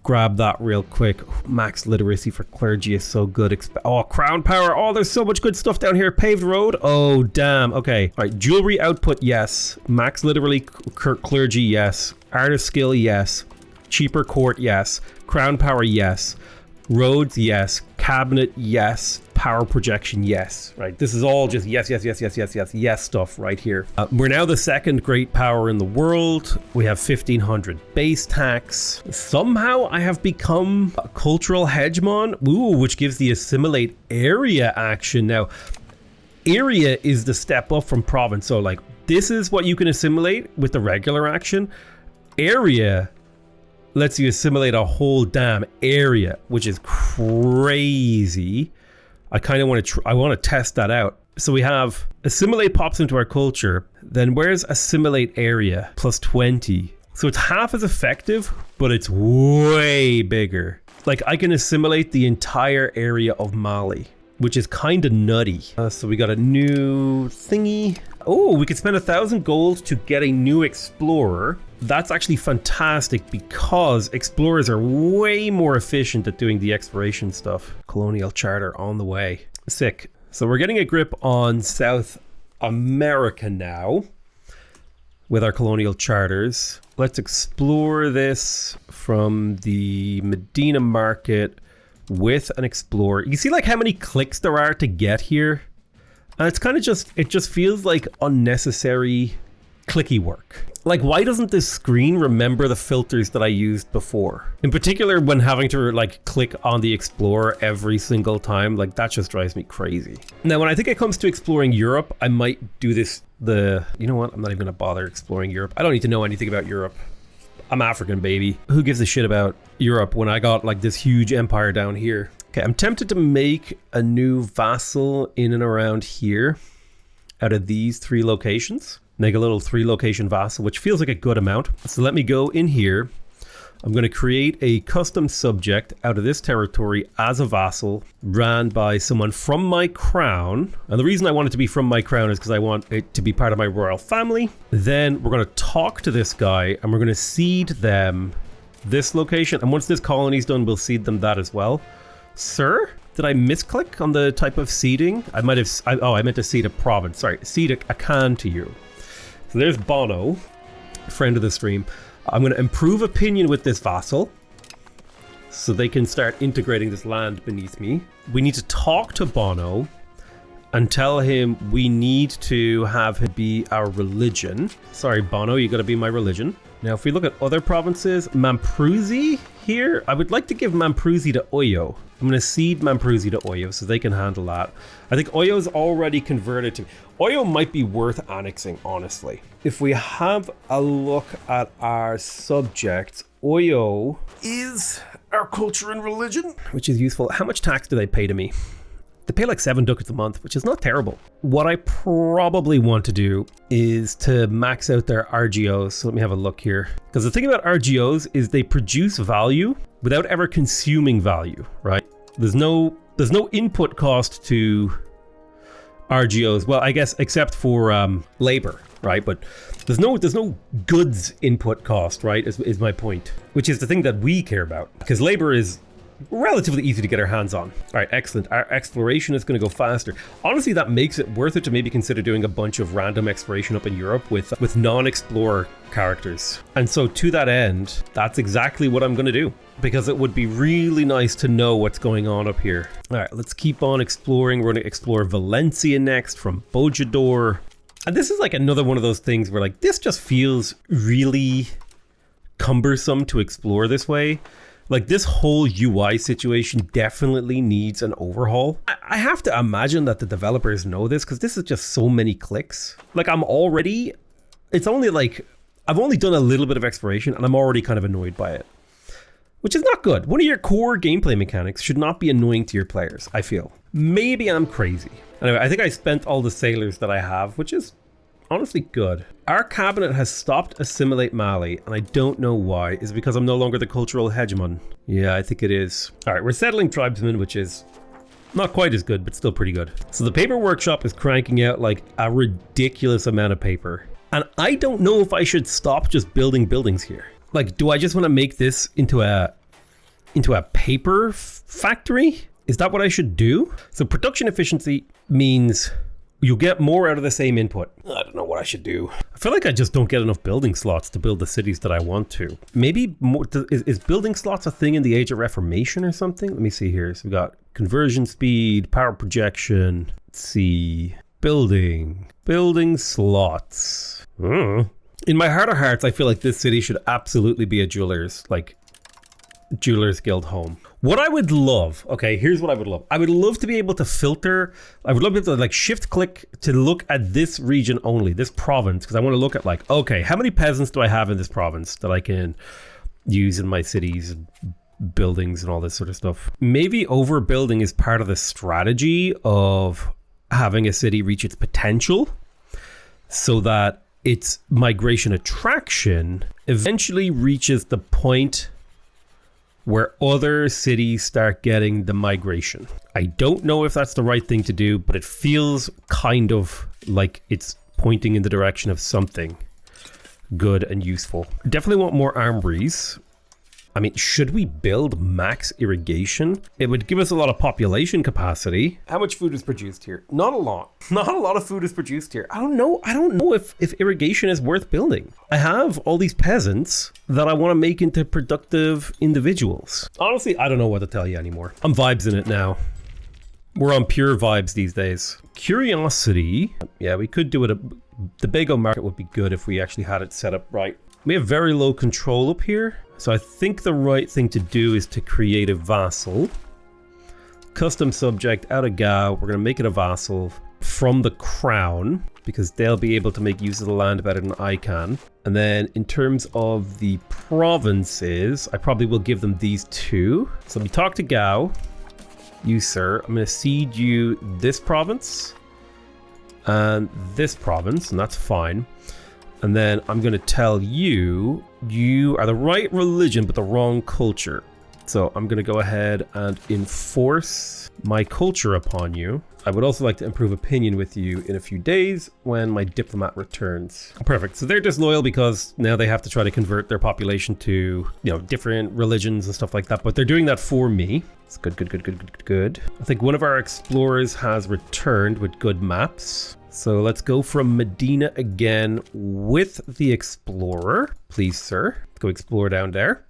Grab that real quick. Max literacy for clergy is so good. Oh, crown power. Oh, there's so much good stuff down here. Paved road. Oh, damn. Okay. All right. Jewelry output, yes. Max literally clergy, yes. Artist skill, yes. Cheaper court, yes. Crown power, yes. Roads, yes. Cabinet, yes. Power projection, yes. Right. This is all just yes stuff right here. We're now the second great power in the world. We have 1,500 base tax. Somehow I have become a cultural hegemon. Ooh, which gives the assimilate area action. Now, area is the step up from province. So like this is what you can assimilate with the regular action. Area lets you assimilate a whole damn area, which is crazy. I kind of want to I want to test that out. So we have assimilate pops into our culture. Then where's assimilate area? Plus 20. So it's half as effective, but it's way bigger. Like I can assimilate the entire area of Mali, which is kind of nutty. So we got a new thingy. Oh, we could spend 1,000 gold to get a new explorer. That's actually fantastic because explorers are way more efficient at doing the exploration stuff. Colonial charter on the way. Sick. So we're getting a grip on South America now with our colonial charters. Let's explore this from the Medina market with an explorer. You see like how many clicks there are to get here? And it's kind of just, it just feels like unnecessary clicky work. Like, why doesn't this screen remember the filters that I used before? In particular, when having to like click on the Explorer every single time, like that just drives me crazy. Now, when I think it comes to exploring Europe, I might do this, you know what? I'm not even gonna bother exploring Europe. I don't need to know anything about Europe. I'm African, baby. Who gives a shit about Europe when I got like this huge empire down here? Okay, I'm tempted to make a new vassal in and around here out of these 3 locations. Make a little 3-location vassal, which feels like a good amount. So let me go in here. I'm going to create a custom subject out of this territory as a vassal ran by someone from my crown. And the reason I want it to be from my crown is because I want it to be part of my royal family. Then we're going to talk to this guy and we're going to cede them this location. And once this colony's done, we'll cede them that as well. Sir, did I misclick on the type of seeding? I might have, I meant to cede a province. Sorry, cede a can to you. So there's Bono, friend of the stream. I'm going to improve opinion with this vassal so they can start integrating this land beneath me. We need to talk to Bono and tell him we need to have him be our religion. Sorry, Bono, you got to be my religion. Now, if we look at other provinces, Mampruzi here, I would like to give Mampruzi to Oyo. I'm going to cede Mampruzi to Oyo so they can handle that. I think Oyo's already converted to... Oyo might be worth annexing, honestly. If we have a look at our subjects, Oyo is our culture and religion, which is useful. How much tax do they pay to me? They pay like 7 ducats a month, which is not terrible. What I probably want to do is to max out their RGOs. So let me have a look here. Because the thing about RGOs is they produce value without ever consuming value, right? There's no input cost to RGOs. Well, I guess except for labor, right? But there's no goods input cost, right? Is my point, which is the thing that we care about, because labor is relatively easy to get our hands on. All right, excellent. Our exploration is going to go faster. Honestly, that makes it worth it to maybe consider doing a bunch of random exploration up in Europe with non-explorer characters. And so to that end, that's exactly what I'm going to do, because it would be really nice to know what's going on up here. All right, let's keep on exploring. We're going to explore Valencia next from Bojador. And this is like another one of those things where like this just feels really cumbersome to explore this way. Like this whole UI situation definitely needs an overhaul. I have to imagine that the developers know this, because this is just so many clicks. Like it's only like, I've only done a little bit of exploration and I'm already kind of annoyed by it, which is not good. One of your core gameplay mechanics should not be annoying to your players, I feel. Maybe I'm crazy. Anyway, I think I spent all the sailors that I have, which is honestly good. Our cabinet has stopped assimilate Mali, and I don't know why. Is it because I'm no longer the cultural hegemon? Yeah, I think it is. All right, we're settling tribesmen, which is not quite as good, but still pretty good. So the paper workshop is cranking out like a ridiculous amount of paper. And I don't know if I should stop just building buildings here. Like, do I just want to make this into a paper factory? Is that what I should do? So production efficiency means you get more out of the same input. I don't know what I should do. I feel like I just don't get enough building slots to build the cities that I want to. Maybe more, is building slots a thing in the Age of Reformation or something? Let me see here. So we got conversion speed, power projection. Let's see. Building slots. In my heart of hearts, I feel like this city should absolutely be a jeweler's guild home. What I would love, okay, here's what I would love. I would love to be able to filter. I would love to be able to like shift click to look at this region only, this province, because I want to look at like, okay, how many peasants do I have in this province that I can use in my cities, buildings and all this sort of stuff. Maybe overbuilding is part of the strategy of having a city reach its potential so that its migration attraction eventually reaches the point where other cities start getting the migration. I don't know if that's the right thing to do, but it feels kind of like it's pointing in the direction of something good and useful. Definitely want more armories. I mean, should we build max irrigation? It would give us a lot of population capacity. How much food is produced here? Not a lot. Not a lot of food is produced here. I don't know if irrigation is worth building. I have all these peasants that I want to make into productive individuals. Honestly, I don't know what to tell you anymore. I'm vibes in it now. We're on pure vibes these days. Curiosity. Yeah, we could do it. The Bago market would be good if we actually had it set up right. We have very low control up here. So I think the right thing to do is to create a vassal. Custom subject out of Gao. We're going to make it a vassal from the crown because they'll be able to make use of the land better than I can. And then in terms of the provinces, I probably will give them these two. So let me talk to Gao. You, sir, I'm going to cede you this province and this province, and that's fine. And then I'm going to tell you, you are the right religion, but the wrong culture. So I'm going to go ahead and enforce my culture upon you. I would also like to improve opinion with you in a few days when my diplomat returns. Perfect. So they're disloyal because now they have to try to convert their population to, different religions and stuff like that. But they're doing that for me. It's good, good, good, good, good, good. I think one of our explorers has returned with good maps. So let's go from Medina again with the explorer. Please, sir. Let's go explore down there.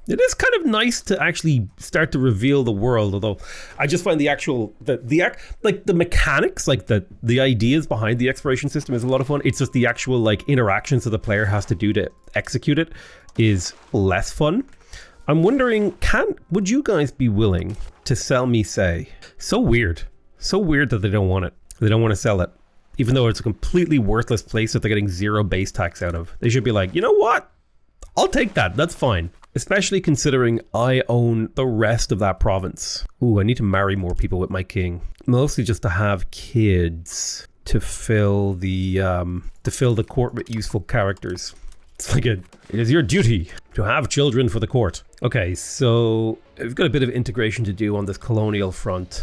It is kind of nice to actually start to reveal the world, although I just find the actual, the mechanics, like the ideas behind the exploration system is a lot of fun. It's just the actual interactions that the player has to do to execute it is less fun. I'm wondering, would you guys be willing to sell me, say, so weird that they don't want it. They don't want to sell it, even though it's a completely worthless place that they're getting zero base tax out of. They should be like, you know what? I'll take that. That's fine. Especially considering I own the rest of that province. Ooh, I need to marry more people with my king. Mostly just to have kids to fill the court with useful characters. It's like it is your duty to have children for the court. Okay, so we've got a bit of integration to do on this colonial front.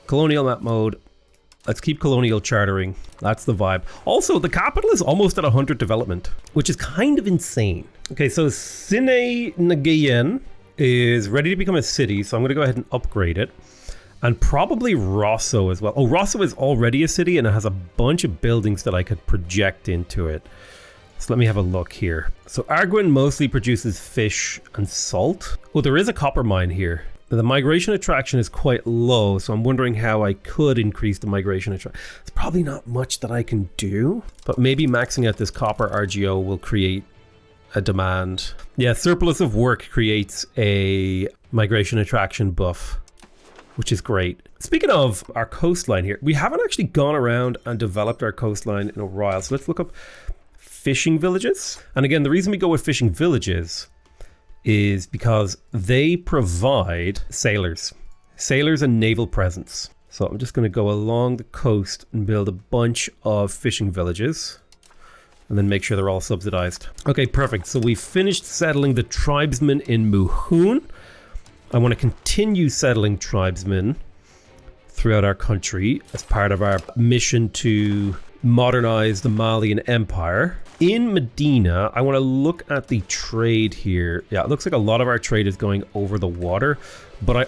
Colonial map mode. Let's keep colonial chartering. That's the vibe. Also, the capital is almost at 100 development, which is kind of insane. Okay, so Sine Nagayen is ready to become a city, so I'm going to go ahead and upgrade it. And probably Rosso as well. Oh, Rosso is already a city and it has a bunch of buildings that I could project into it. So let me have a look here. So Arguin mostly produces fish and salt. Oh, there is a copper mine here. The migration attraction is quite low, so I'm wondering how I could increase the migration attraction. It's probably not much that I can do, but maybe maxing out this copper RGO will create a demand. Yeah, surplus of work creates a migration attraction buff, which is great. Speaking of our coastline here, we haven't actually gone around and developed our coastline in a while, so let's look up fishing villages. And again, the reason we go with fishing villages is because they provide sailors and naval presence. So I'm just going to go along the coast and build a bunch of fishing villages and then make sure they're all subsidized. Okay, perfect. So we finished settling the tribesmen in Muhun. I want to continue settling tribesmen throughout our country as part of our mission to modernize the Malian Empire. In Medina, I want to look at the trade here. Yeah, it looks like a lot of our trade is going over the water, but I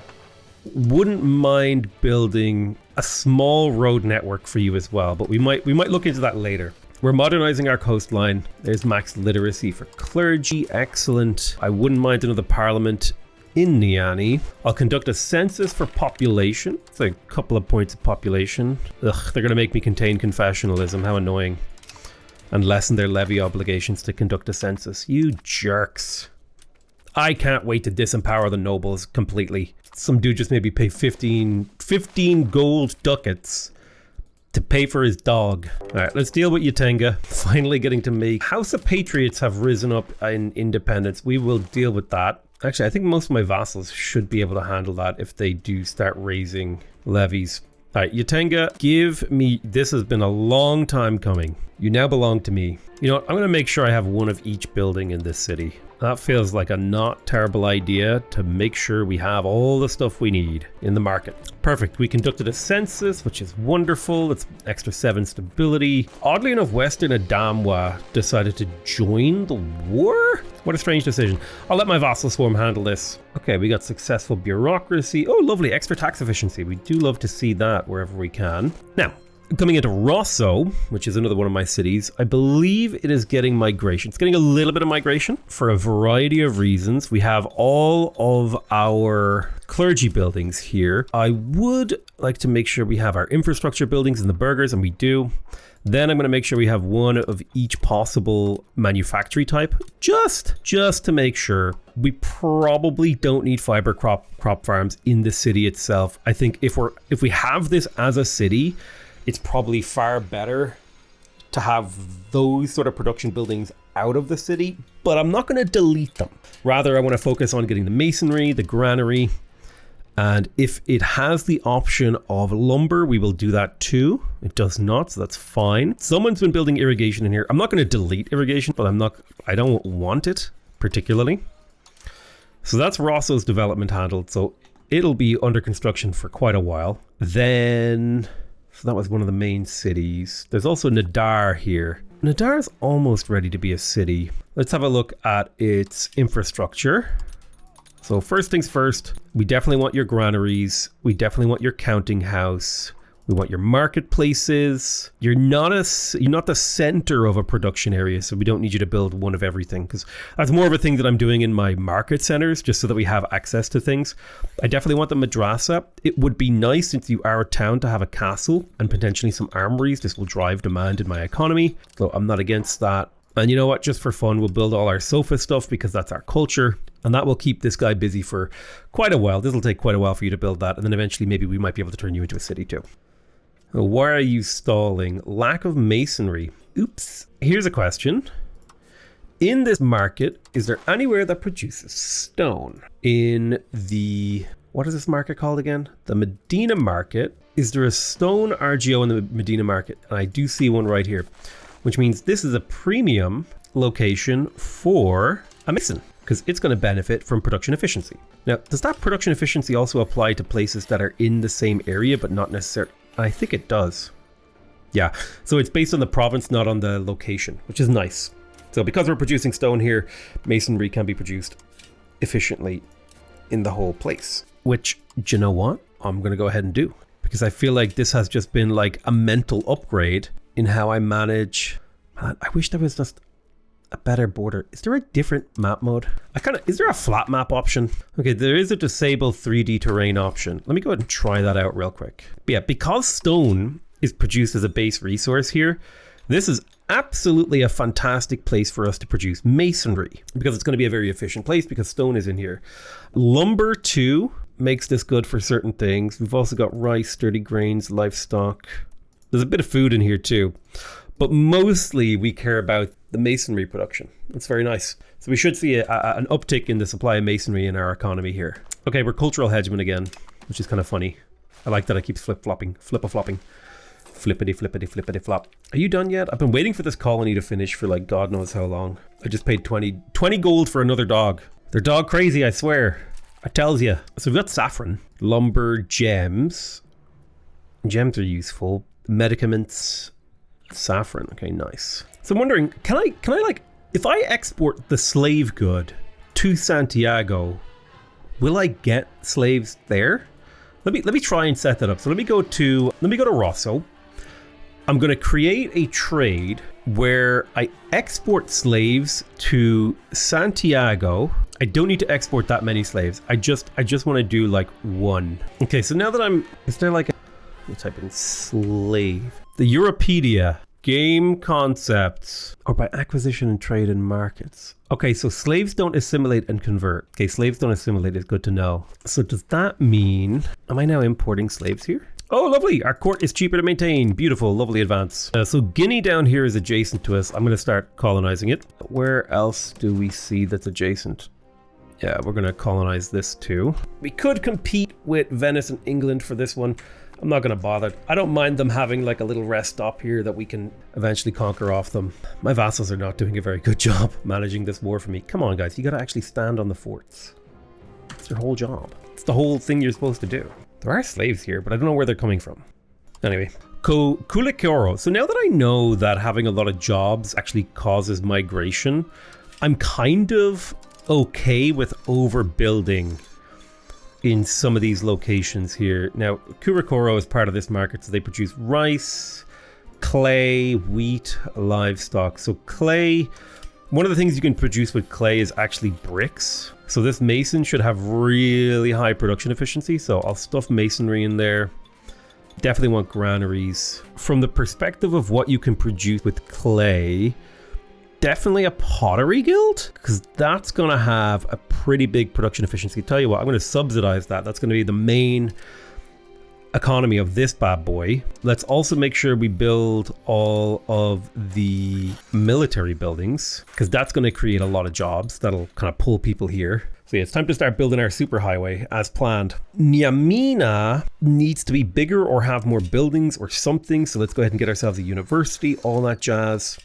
wouldn't mind building a small road network for you as well, but we might look into that later. We're modernizing our coastline. There's max literacy for clergy. Excellent. I wouldn't mind another parliament in Niani. I'll conduct a census for population. It's a couple of points of population. Ugh, they're going to make me contain confessionalism. How annoying. And lessen their levy obligations to conduct a census. You jerks. I can't wait to disempower the nobles completely. Some dude just maybe pay 15 gold ducats to pay for his dog. All right, let's deal with Yatenga. Finally getting to make House of Patriots have risen up in independence. We will deal with that. Actually, I think most of my vassals should be able to handle that if they do start raising levies. All right, Yatenga, give me, this has been a long time coming. You now belong to me. You know what, I'm gonna make sure I have one of each building in this city. That feels like a not terrible idea to make sure we have all the stuff we need in the market. Perfect, we conducted a census, which is wonderful. It's extra 7 stability. Oddly enough, Western Adamwa decided to join the war? What a strange decision. I'll let my vassal swarm handle this. Okay, we got successful bureaucracy. Oh, lovely, extra tax efficiency. We do love to see that wherever we can. Now, coming into Rosso, which is another one of my cities, I believe it is getting migration. It's getting a little bit of migration for a variety of reasons. We have all of our clergy buildings here. I would like to make sure we have our infrastructure buildings and the burghers, and we do. Then I'm going to make sure we have one of each possible manufactory type, just to make sure. We probably don't need fiber crop farms in the city itself. I think if we have this as a city, it's probably far better to have those sort of production buildings out of the city, but I'm not going to delete them. Rather, I want to focus on getting the masonry, the granary, and if it has the option of lumber, we will do that too. It does not, so that's fine. Someone's been building irrigation in here. I'm not going to delete irrigation, but I don't want it particularly. So that's Rosso's development handled, so it'll be under construction for quite a while. Then, so that was one of the main cities. There's also Nadar here. Nadar is almost ready to be a city. Let's have a look at its infrastructure. So first things first, we definitely want your granaries. We definitely want your counting house. We want your marketplaces. You're not the center of a production area, so we don't need you to build one of everything, because that's more of a thing that I'm doing in my market centers, just so that we have access to things. I definitely want the madrasa. It would be nice, since you are a town, to have a castle and potentially some armories. This will drive demand in my economy, so I'm not against that. And you know what, just for fun, we'll build all our sofa stuff because that's our culture. And that will keep this guy busy for quite a while. This will take quite a while for you to build that. And then eventually maybe we might be able to turn you into a city too. Why are you stalling? Lack of masonry. Oops. Here's a question. In this market, is there anywhere that produces stone? In the, what is this market called again? The Medina market. Is there a stone RGO in the Medina market? And I do see one right here, which means this is a premium location for a mason, because it's going to benefit from production efficiency. Now, does that production efficiency also apply to places that are in the same area, but not necessarily? I think it does. Yeah, so it's based on the province, not on the location, which is nice. So because we're producing stone here, masonry can be produced efficiently in the whole place, which, do you know what? I'm going to go ahead and do, because I feel like this has just been like a mental upgrade in how I manage. Man, I wish there was just a better border. Is there a different map mode? Is there a flat map option? Okay, there is a disable 3D terrain option. Let me go ahead and try that out real quick. But yeah, because stone is produced as a base resource here, this is absolutely a fantastic place for us to produce masonry, because it's going to be a very efficient place because stone is in here. Lumber too makes this good for certain things. We've also got rice, sturdy grains, livestock. There's a bit of food in here too, but mostly we care about the masonry production. It's very nice. So we should see an uptick in the supply of masonry in our economy here. Okay, we're cultural hegemon again, which is kind of funny. I like that I keep flip-flopping, flip-a-flopping. Flippity, flippity, flippity, flop. Are you done yet? I've been waiting for this colony to finish for like God knows how long. I just paid 20 gold for another dog. They're dog crazy, I swear. I tells you. So we've got saffron, lumber, gems. Gems are useful. Medicaments, saffron. Okay, nice. So I'm wondering, can I like, if I export the slave good to Santiago, will I get slaves there? Let me try and set that up. So let me go to Rosso. I'm going to create a trade where I export slaves to Santiago. I don't need to export that many slaves. I just want to do like one. Okay, so now that is there like let me type in slave. The Europedia. Game concepts, or by acquisition and trade in markets. Okay, so slaves don't assimilate and convert. Okay, slaves don't assimilate is good to know. So does that mean, am I now importing slaves here? Oh, lovely. Our court is cheaper to maintain. Beautiful, lovely advance. So Guinea down here is adjacent to us. I'm going to start colonizing it. Where else do we see that's adjacent? Yeah, we're going to colonize this too. We could compete with Venice and England for this one. I'm not going to bother. I don't mind them having like a little rest stop here that we can eventually conquer off them. My vassals are not doing a very good job managing this war for me. Come on, guys. You got to actually stand on the forts. It's your whole job. It's the whole thing you're supposed to do. There are slaves here, but I don't know where they're coming from. Anyway, Kulikoro. So now that I know that having a lot of jobs actually causes migration, I'm kind of okay with overbuilding in some of these locations here. Now, Kurokoro is part of this market, so they produce rice, clay, wheat, livestock. So clay, one of the things you can produce with clay is actually bricks. So this mason should have really high production efficiency. So I'll stuff masonry in there. Definitely want granaries. From the perspective of what you can produce with clay, definitely a pottery guild, because that's going to have a pretty big production efficiency. Tell you what, I'm going to subsidize that. That's going to be the main economy of this bad boy. Let's also make sure we build all of the military buildings, because that's going to create a lot of jobs. That'll kind of pull people here. So yeah, it's time to start building our superhighway as planned. Nyamina needs to be bigger or have more buildings or something. So let's go ahead and get ourselves a university, all that jazz.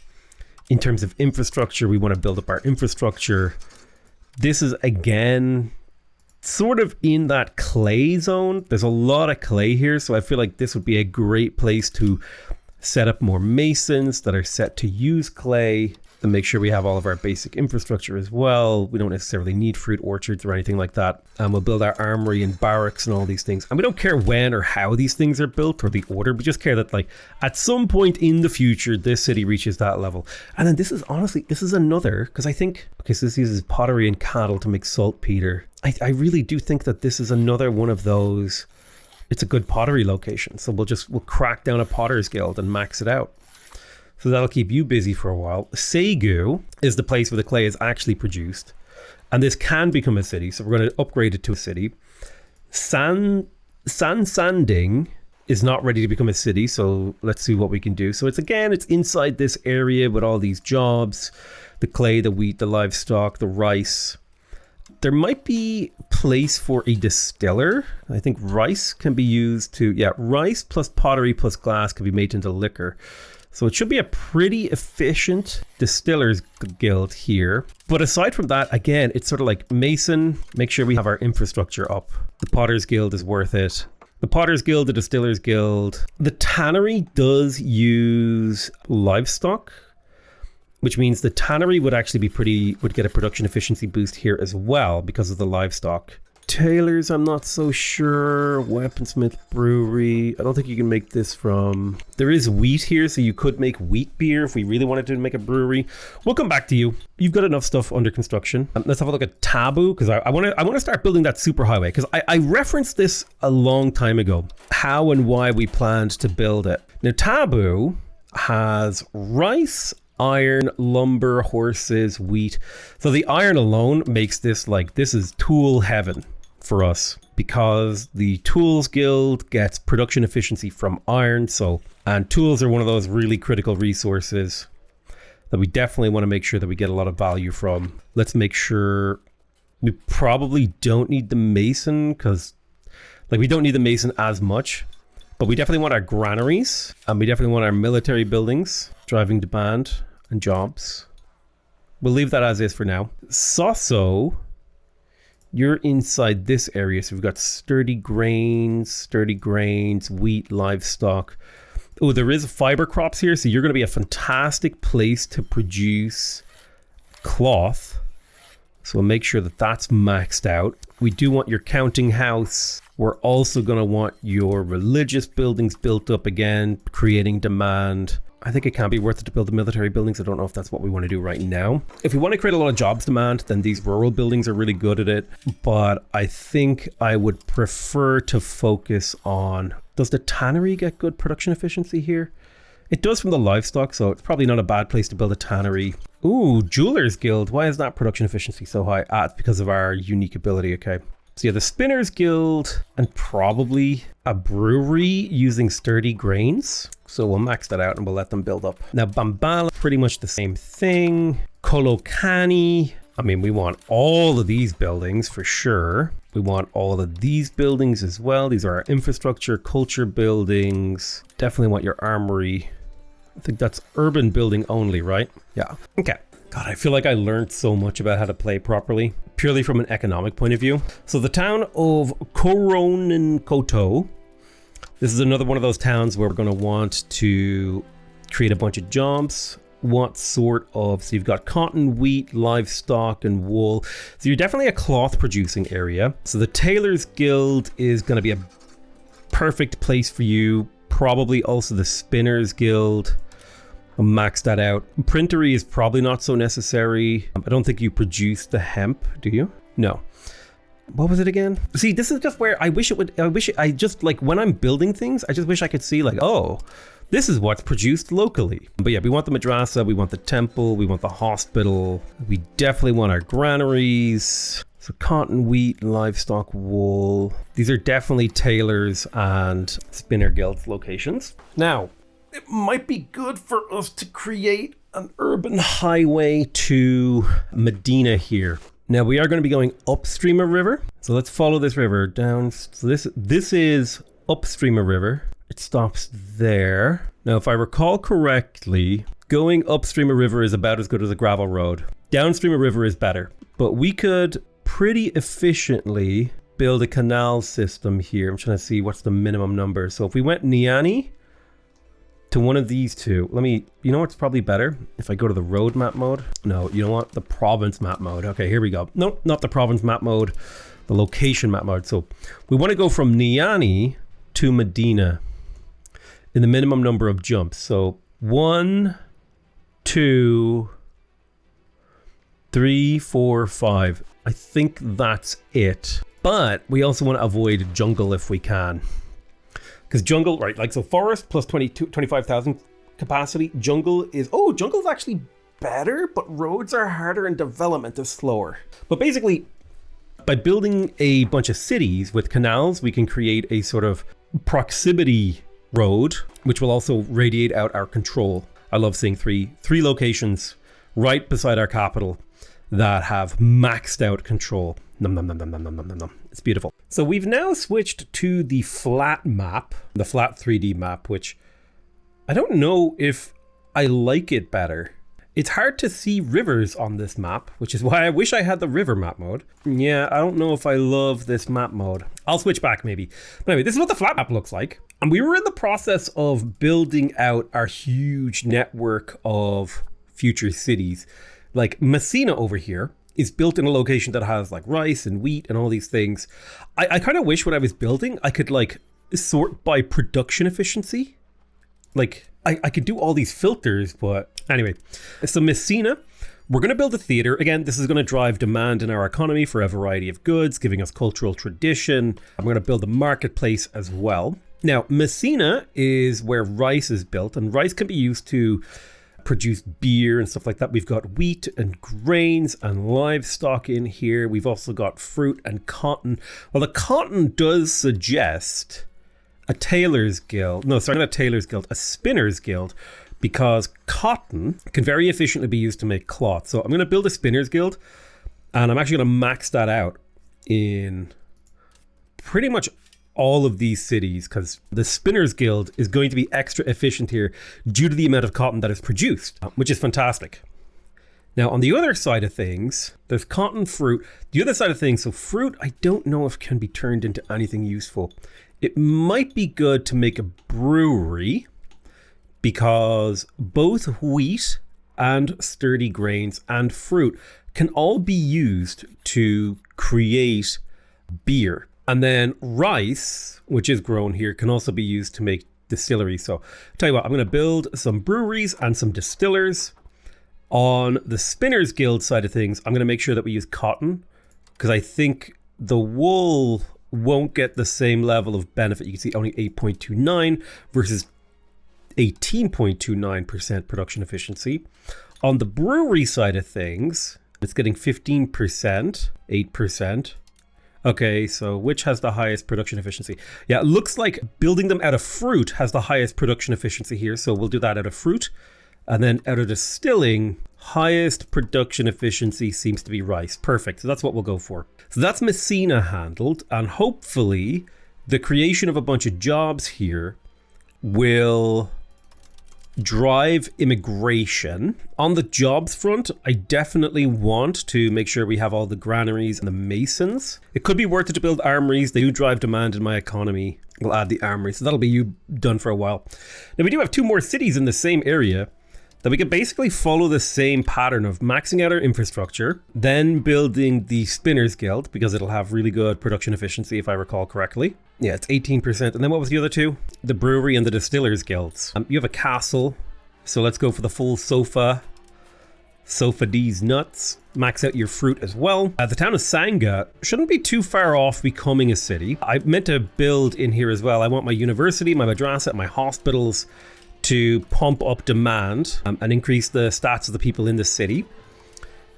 In terms of infrastructure, we want to build up our infrastructure. This is, again, sort of in that clay zone. There's a lot of clay here, so I feel like this would be a great place to set up more masons that are set to use clay and make sure we have all of our basic infrastructure as well. We don't necessarily need fruit orchards or anything like that. And we'll build our armory and barracks and all these things. And we don't care when or how these things are built or the order. We just care that like at some point in the future, this city reaches that level. And then this is honestly, this is another, because I think, okay, so this uses pottery and cattle to make saltpeter. I really do think that this is another one of those, it's a good pottery location. So we'll crack down a potter's guild and max it out. So that'll keep you busy for a while. Seigu is the place where the clay is actually produced. And this can become a city. So we're going to upgrade it to a city. Sanding is not ready to become a city. So let's see what we can do. So it's inside this area with all these jobs. The clay, the wheat, the livestock, the rice. There might be place for a distiller. I think rice can be used to, rice plus pottery plus glass can be made into liquor. So it should be a pretty efficient distiller's guild here. But aside from that, again, it's sort of like Mason, make sure we have our infrastructure up. The Potter's Guild is worth it. The Potter's Guild, the Distiller's Guild. The Tannery does use livestock, which means the Tannery would actually would get a production efficiency boost here as well because of the livestock. Tailors, I'm not so sure. Weaponsmith Brewery. I don't think you can make this from... There is wheat here, so you could make wheat beer if we really wanted to make a brewery. We'll come back to you. You've got enough stuff under construction. Let's have a look at Taboo, because I want to start building that superhighway, because I referenced this a long time ago, how and why we planned to build it. Now, Taboo has rice, iron, lumber, horses, wheat. So the iron alone makes this like, this is tool heaven for us, because the Tools Guild gets production efficiency from iron. And tools are one of those really critical resources that we definitely want to make sure that we get a lot of value from. Let's make sure we probably don't need the mason, because like we don't need the mason as much, but we definitely want our granaries and we definitely want our military buildings, driving demand and jobs. We'll leave that as is for now. Soso, you're inside this area, so we've got sturdy grains, wheat, livestock. Oh, there is fiber crops here, so you're going to be a fantastic place to produce cloth. So we'll make sure that that's maxed out. We do want your counting house. We're also going to want your religious buildings built up again, creating demand. I think it can be worth it to build the military buildings. I don't know if that's what we want to do right now. If we want to create a lot of jobs demand, then these rural buildings are really good at it. But I think I would prefer to focus on... Does the tannery get good production efficiency here? It does from the livestock, so it's probably not a bad place to build a tannery. Ooh, Jeweler's Guild. Why is that production efficiency so high? It's because of our unique ability, okay. So yeah, the Spinners Guild and probably a brewery using sturdy grains. So we'll max that out and we'll let them build up. Now Bambala, pretty much the same thing. Kolokani. I mean, we want all of these buildings for sure. We want all of these buildings as well. These are our infrastructure, culture buildings. Definitely want your armory. I think that's urban building only, right? Yeah. Okay. God, I feel like I learned so much about how to play properly, purely from an economic point of view. So the town of Koronenkoto. This is another one of those towns where we're going to want to create a bunch of jobs. What sort of, so you've got cotton, wheat, livestock, and wool. So you're definitely a cloth producing area. So the Tailors Guild is going to be a perfect place for you. Probably also the Spinners Guild. I'll max that out. Printery is probably not so necessary. I don't think you produce the hemp, do you? No. What was it again? See, this is just where I just like when I'm building things, I just wish I could see like, oh, this is what's produced locally. But yeah, we want the madrasa, we want the temple, we want the hospital. We definitely want our granaries. So cotton, wheat, livestock, wool. These are definitely tailors and spinner guilds locations. Now, it might be good for us to create an urban highway to Medina here. Now we are going to be going upstream a river. So let's follow this river down. So this is upstream a river. It stops there. Now, if I recall correctly, going upstream a river is about as good as a gravel road. Downstream a river is better, but we could pretty efficiently build a canal system here. I'm trying to see what's the minimum number. So if we went Niani to one of these two, you know what's probably better? If I go to the road map mode. No, you don't want the province map mode. Okay, here we go. No, not the province map mode, the location map mode. So we want to go from Niani to Medina in the minimum number of jumps. So 1, 2, 3, 4, 5. I think that's it. But we also want to avoid jungle if we can. Because jungle, right, like so forest plus 25,000 capacity. Jungle's actually better, but roads are harder and development is slower. But basically, by building a bunch of cities with canals, we can create a sort of proximity road, which will also radiate out our control. I love seeing three locations right beside our capital that have maxed out control. Nom, nom, nom, nom, nom, nom, nom, nom. It's beautiful. So we've now switched to the flat map, the flat 3D map, which I don't know if I like it better. It's hard to see rivers on this map, which is why I wish I had the river map mode. Yeah, I don't know if I love this map mode. I'll switch back maybe. But anyway, this is what the flat map looks like. And we were in the process of building out our huge network of future cities. Like Messina over here is built in a location that has like rice and wheat and all these things. I kind of wish when I was building, I could like sort by production efficiency. Like I could do all these filters, but anyway. So Messina, we're going to build a theater. Again, this is going to drive demand in our economy for a variety of goods, giving us cultural tradition. I'm going to build a marketplace as well. Now, Messina is where rice is built, and rice can be used to produce beer and stuff like that. We've got wheat and grains and livestock in here. We've also got fruit and cotton. Well, the cotton does suggest a tailor's guild. No, sorry, not a tailor's guild, a spinner's guild, because cotton can very efficiently be used to make cloth. So I'm going to build a spinner's guild, and I'm actually going to max that out in pretty much all of these cities, because the Spinners Guild is going to be extra efficient here due to the amount of cotton that is produced, which is fantastic. Now, on the other side of things, there's cotton, fruit. The other side of things, so fruit, I don't know if can be turned into anything useful. It might be good to make a brewery, because both wheat and sturdy grains and fruit can all be used to create beer. And then rice, which is grown here, can also be used to make distilleries. So I'll tell you what, I'm going to build some breweries and some distillers. On the Spinners Guild side of things, I'm going to make sure that we use cotton, because I think the wool won't get the same level of benefit. You can see only 8.29 versus 18.29% production efficiency. On the brewery side of things, it's getting 15%, 8%. Okay, so which has the highest production efficiency? Yeah, it looks like building them out of fruit has the highest production efficiency here. So we'll do that out of fruit. And then out of distilling, Highest production efficiency seems to be rice. Perfect. So that's what we'll go for. So that's Messina handled, and hopefully the creation of a bunch of jobs here will drive immigration. On the jobs front, I definitely want to make sure we have all the granaries and the masons. It could be worth it to build armories. They do drive demand in my economy. We'll add the armory, so that'll be done for a while. Now we do have 2 more cities in the same area that we could basically follow the same pattern of maxing out our infrastructure, then building the Spinners Guild, because it'll have really good production efficiency if I recall correctly. Yeah, it's 18%. And then what was the other 2? The brewery and the distillers guilds. You have a castle, so let's go for the full sofa. Sofa D's nuts. Max out your fruit as well. The town of Sanga shouldn't be too far off becoming a city. I meant to build in here as well. I want my university, my madrasa, my hospitals to pump up demand and increase the stats of the people in the city.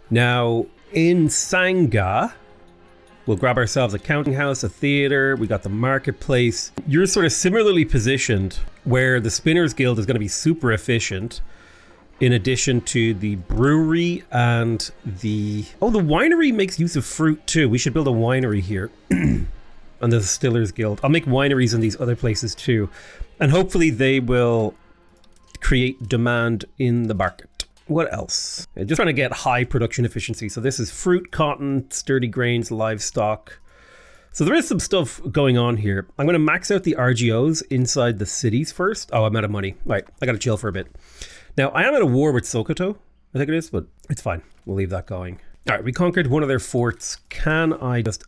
Now, in Sanga, we'll grab ourselves a counting house, a theater, we got the marketplace. You're sort of similarly positioned where the Spinners Guild is going to be super efficient, in addition to the brewery and the... Oh, the winery makes use of fruit too. We should build a winery here. And the Distillers Guild. I'll make wineries in these other places too. And hopefully they will create demand in the market. What else? Just trying to get high production efficiency. So this is fruit, cotton, sturdy grains, livestock. So there is some stuff going on here. I'm going to max out the RGOs inside the cities first. Oh, I'm out of money. Right, I got to chill for a bit. Now, I am at a war with Sokoto, I think it is, but it's fine. We'll leave that going. All right, we conquered one of their forts. Can I just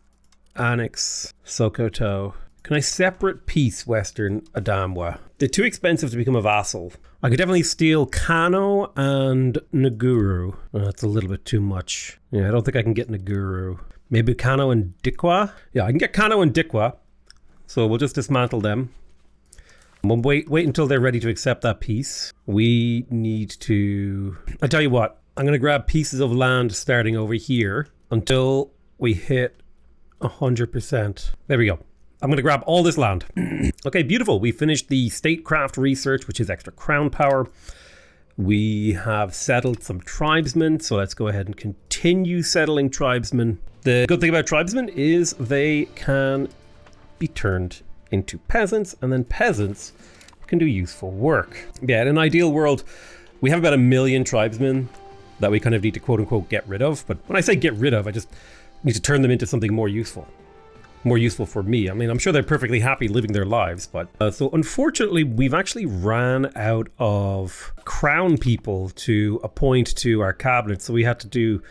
annex Sokoto? Can I separate peace Western Adamwa? They're too expensive to become a vassal. I could definitely steal Kano and Naguru. Oh, that's a little bit too much. Yeah, I don't think I can get Naguru. Maybe Kano and Dikwa? Yeah, I can get Kano and Dikwa. So we'll just dismantle them. We'll wait until they're ready to accept that peace. We need to... I tell you what, I'm going to grab pieces of land starting over here until we hit 100%. There we go. I'm going to grab all this land. Okay, beautiful. We finished the statecraft research, which is extra crown power. We have settled some tribesmen, so let's go ahead and continue settling tribesmen. The good thing about tribesmen is they can be turned into peasants, and then peasants can do useful work. Yeah, in an ideal world, we have about 1 million tribesmen that we kind of need to quote unquote get rid of. But when I say get rid of, I just need to turn them into something more useful. More useful for me. I mean, I'm sure they're perfectly happy living their lives, but so unfortunately, we've actually ran out of crown people to appoint to our cabinet, so we had to do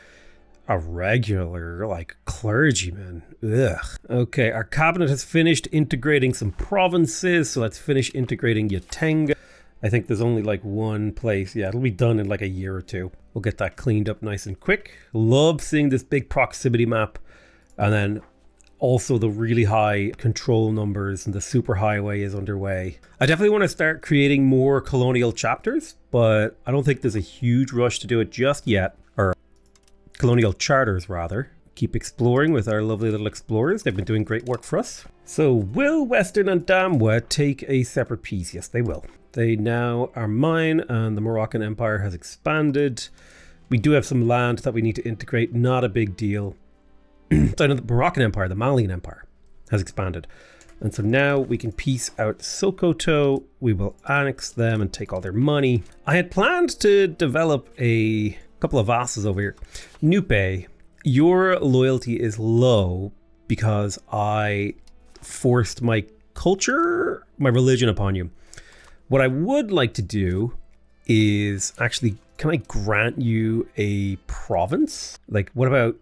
a regular, like, clergyman. Ugh. Okay, our cabinet has finished integrating some provinces, so let's finish integrating Yatenga. I think there's only like one place. Yeah, it'll be done in like a year or 2. We'll get that cleaned up nice and quick. Love seeing this big proximity map, and then also the really high control numbers, and the superhighway is underway. I definitely want to start creating more colonial chapters, but I don't think there's a huge rush to do it just yet. Or colonial charters, rather. Keep exploring with our lovely little explorers. They've been doing great work for us. So will Western Andamwa take a separate piece? Yes, they will. They now are mine, and the Moroccan Empire has expanded. We do have some land that we need to integrate. Not a big deal. So the Moroccan Empire, the Malian Empire, has expanded. And so now we can piece out Sokoto. We will annex them and take all their money. I had planned to develop a couple of vassals over here. Nupe, your loyalty is low because I forced my culture, my religion upon you. What I would like to do is actually, can I grant you a province? Like, what about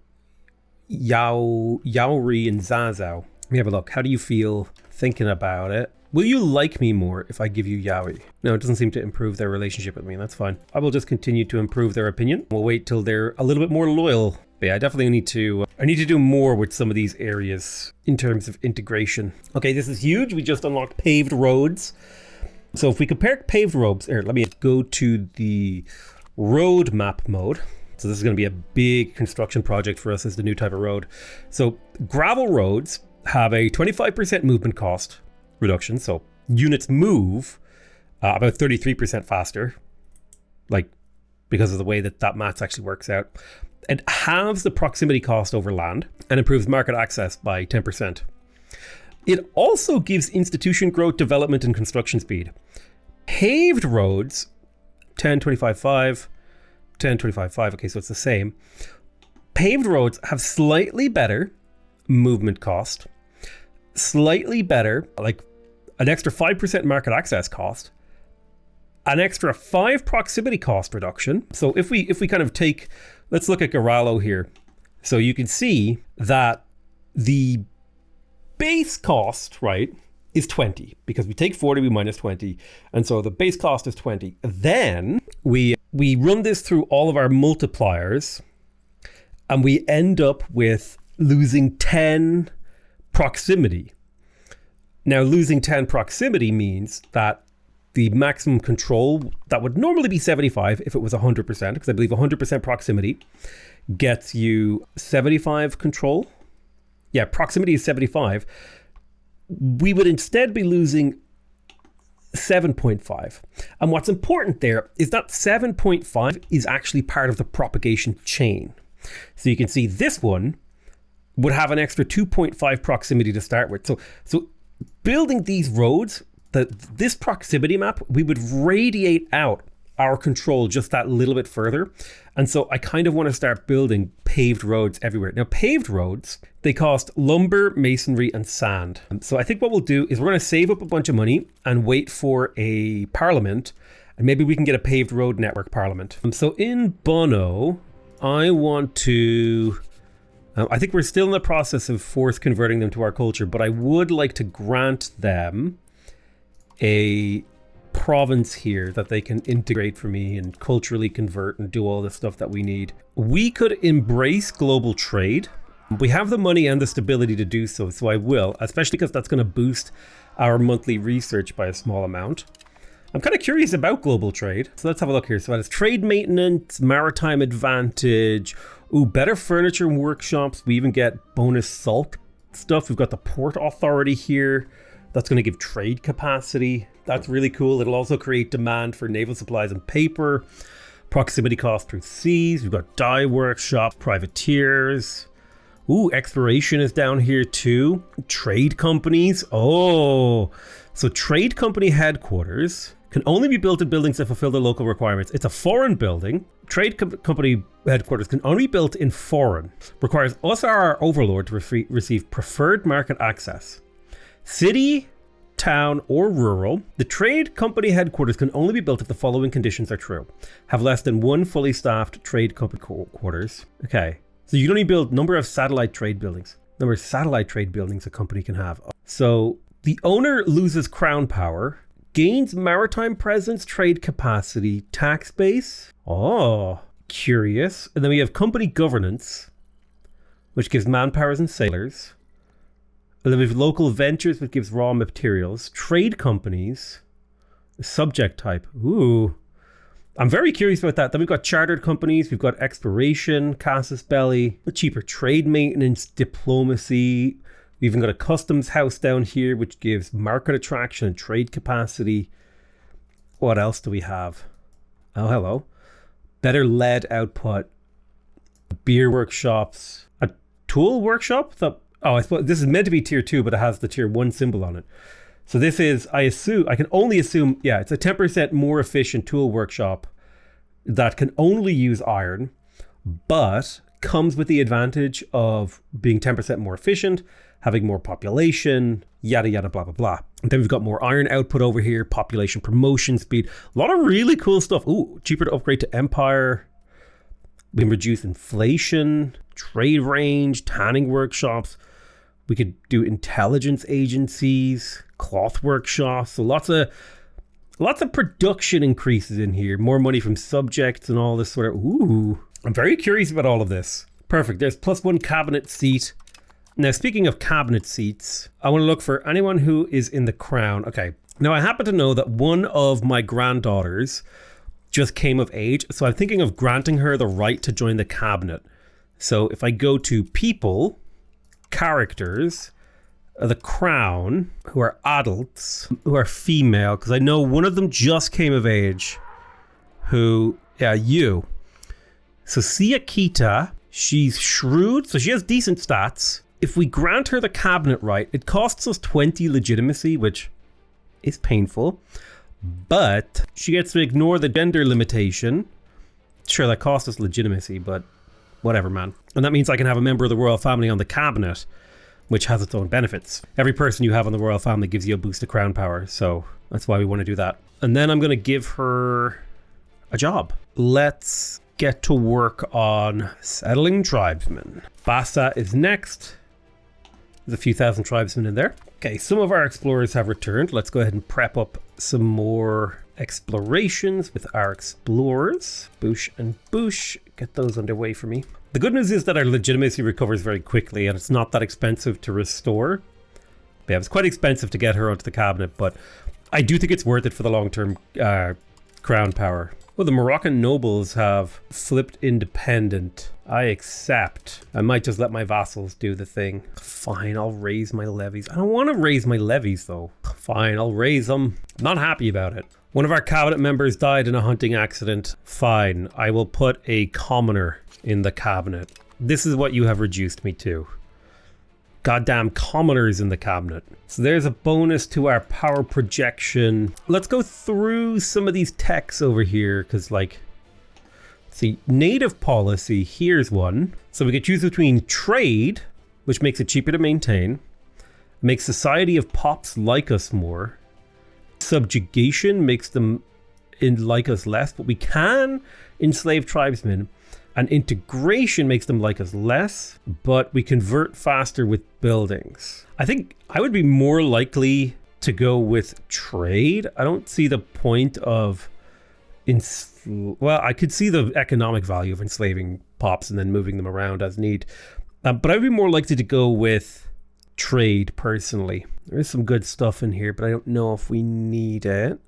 Yaori and Zazao? Let me have a look. How do you feel thinking about it? Will you like me more if I give you Yaoi? No, it doesn't seem to improve their relationship with me. That's fine. I will just continue to improve their opinion. We'll wait till they're a little bit more loyal. But yeah, I definitely need to do more with some of these areas in terms of integration. Okay, this is huge. We just unlocked paved roads. So if we compare paved roads, here, let me go to the road map mode. So this is going to be a big construction project for us as the new type of road. So gravel roads have a 25% movement cost reduction. So units move about 33% faster. Like, because of the way that maths actually works out. It halves the proximity cost over land and improves market access by 10%. It also gives institution growth, development, and construction speed. Paved roads, 10, 25, 5, 10, 25, 5. Okay, so it's the same. Paved roads have slightly better movement cost, slightly better, like an extra 5% market access cost, an extra 5 proximity cost reduction. So if we kind of take, let's look at Garalo here. So you can see that the base cost, right, is 20, because we take 40, we minus 20. And so the base cost is 20. Then we run this through all of our multipliers, and we end up with losing 10 proximity. Now, losing 10 proximity means that the maximum control that would normally be 75 if it was 100%, because I believe 100% proximity gets you 75 control. Yeah, proximity is 75. We would instead be losing 7.5. And what's important there is that 7.5 is actually part of the propagation chain. So you can see this one would have an extra 2.5 proximity to start with. So building these roads, this proximity map, we would radiate out our control just that little bit further. And so I kind of want to start building paved roads everywhere. Now, paved roads, they cost lumber, masonry, and sand. So I think what we'll do is we're going to save up a bunch of money and wait for a parliament, and maybe we can get a paved road network parliament. So in Bono, I want to, I think we're still in the process of force converting them to our culture, but I would like to grant them a province here that they can integrate for me and culturally convert and do all the stuff that we need. We could embrace global trade. We have the money and the stability to do so, so I will, especially because that's going to boost our monthly research by a small amount. I'm kind of curious about global trade, so let's have a look here. So that is trade maintenance, maritime advantage, better furniture and workshops. We even get bonus salt stuff. We've got the port authority here. That's going to give trade capacity. That's really cool. It'll also create demand for naval supplies and paper. Proximity cost through seas. We've got dye workshop, privateers. Exploration is down here too. Trade companies. So trade company headquarters can only be built in buildings that fulfill the local requirements. It's a foreign building. Trade company headquarters can only be built in foreign. Requires us or our overlord to receive preferred market access. City, town, or rural. The trade company headquarters can only be built if the following conditions are true. Have less than one fully staffed trade company quarters. Okay. So you can only build number of satellite trade buildings. Number of satellite trade buildings a company can have. So the owner loses crown power, gains maritime presence, trade capacity, tax base. Curious. And then we have company governance, which gives manpowers and sailors. And then we have local ventures, which gives raw materials. Trade companies, subject type. I'm very curious about that. Then we've got chartered companies. We've got exploration, casus belli, cheaper trade maintenance, diplomacy. We've even got a customs house down here, which gives market attraction and trade capacity. What else do we have? Oh, hello. Better lead output. Beer workshops. A tool workshop? I suppose this is meant to be tier 2, but it has the tier 1 symbol on it. So this is, I can only assume, it's a 10% more efficient tool workshop that can only use iron, but comes with the advantage of being 10% more efficient, having more population, yada, yada, blah, blah, blah. And then we've got more iron output over here, population promotion speed, a lot of really cool stuff. Cheaper to upgrade to Empire. We can reduce inflation, trade range, tanning workshops. We could do intelligence agencies, cloth workshops. So lots of production increases in here. More money from subjects and all this sort of. I'm very curious about all of this. Perfect. There's +1 cabinet seat. Now, speaking of cabinet seats, I want to look for anyone who is in the crown. Okay. Now, I happen to know that one of my granddaughters just came of age. So I'm thinking of granting her the right to join the cabinet. So if I go to people, characters, the crown, who are adults, who are female, because I know one of them just came of age, who Yeah, you. So Siakita, she's shrewd, so she has decent stats. If we grant her the cabinet right, it costs us 20 legitimacy, which is painful. But she gets to ignore the gender limitation. Sure, that costs us legitimacy, but whatever, man. And that means I can have a member of the royal family on the cabinet, which has its own benefits. Every person you have on the royal family gives you a boost of crown power, so that's why we want to do that. And then I'm going to give her a job. Let's get to work on settling tribesmen. Bassa is next. There's a few thousand tribesmen in there. Okay, some of our explorers have returned. Let's go ahead and prep up some more explorations with our explorers. Boosh and Boosh. Get those underway for me. The good news is that our legitimacy recovers very quickly and it's not that expensive to restore. Yeah, it's quite expensive to get her onto the cabinet, but I do think it's worth it for the long-term crown power. Well, the Moroccan nobles have flipped independent. I accept. I might just let my vassals do the thing. Fine, I'll raise my levies. I don't want to raise my levies, though. Fine, I'll raise them. I'm not happy about it. One of our cabinet members died in a hunting accident. Fine, I will put a commoner in the cabinet. This is what you have reduced me to. Goddamn commoners in the cabinet. So there's a bonus to our power projection. Let's go through some of these techs over here, because like, see, native policy, here's one. So we could choose between trade, which makes it cheaper to maintain, makes society of pops like us more. Subjugation makes them like us less, but we can enslave tribesmen. And integration makes them like us less, but we convert faster with buildings. I think I would be more likely to go with trade. I don't see the point of, well, I could see the economic value of enslaving pops and then moving them around as need. But I'd be more likely to go with trade personally. There is some good stuff in here, but I don't know if we need it.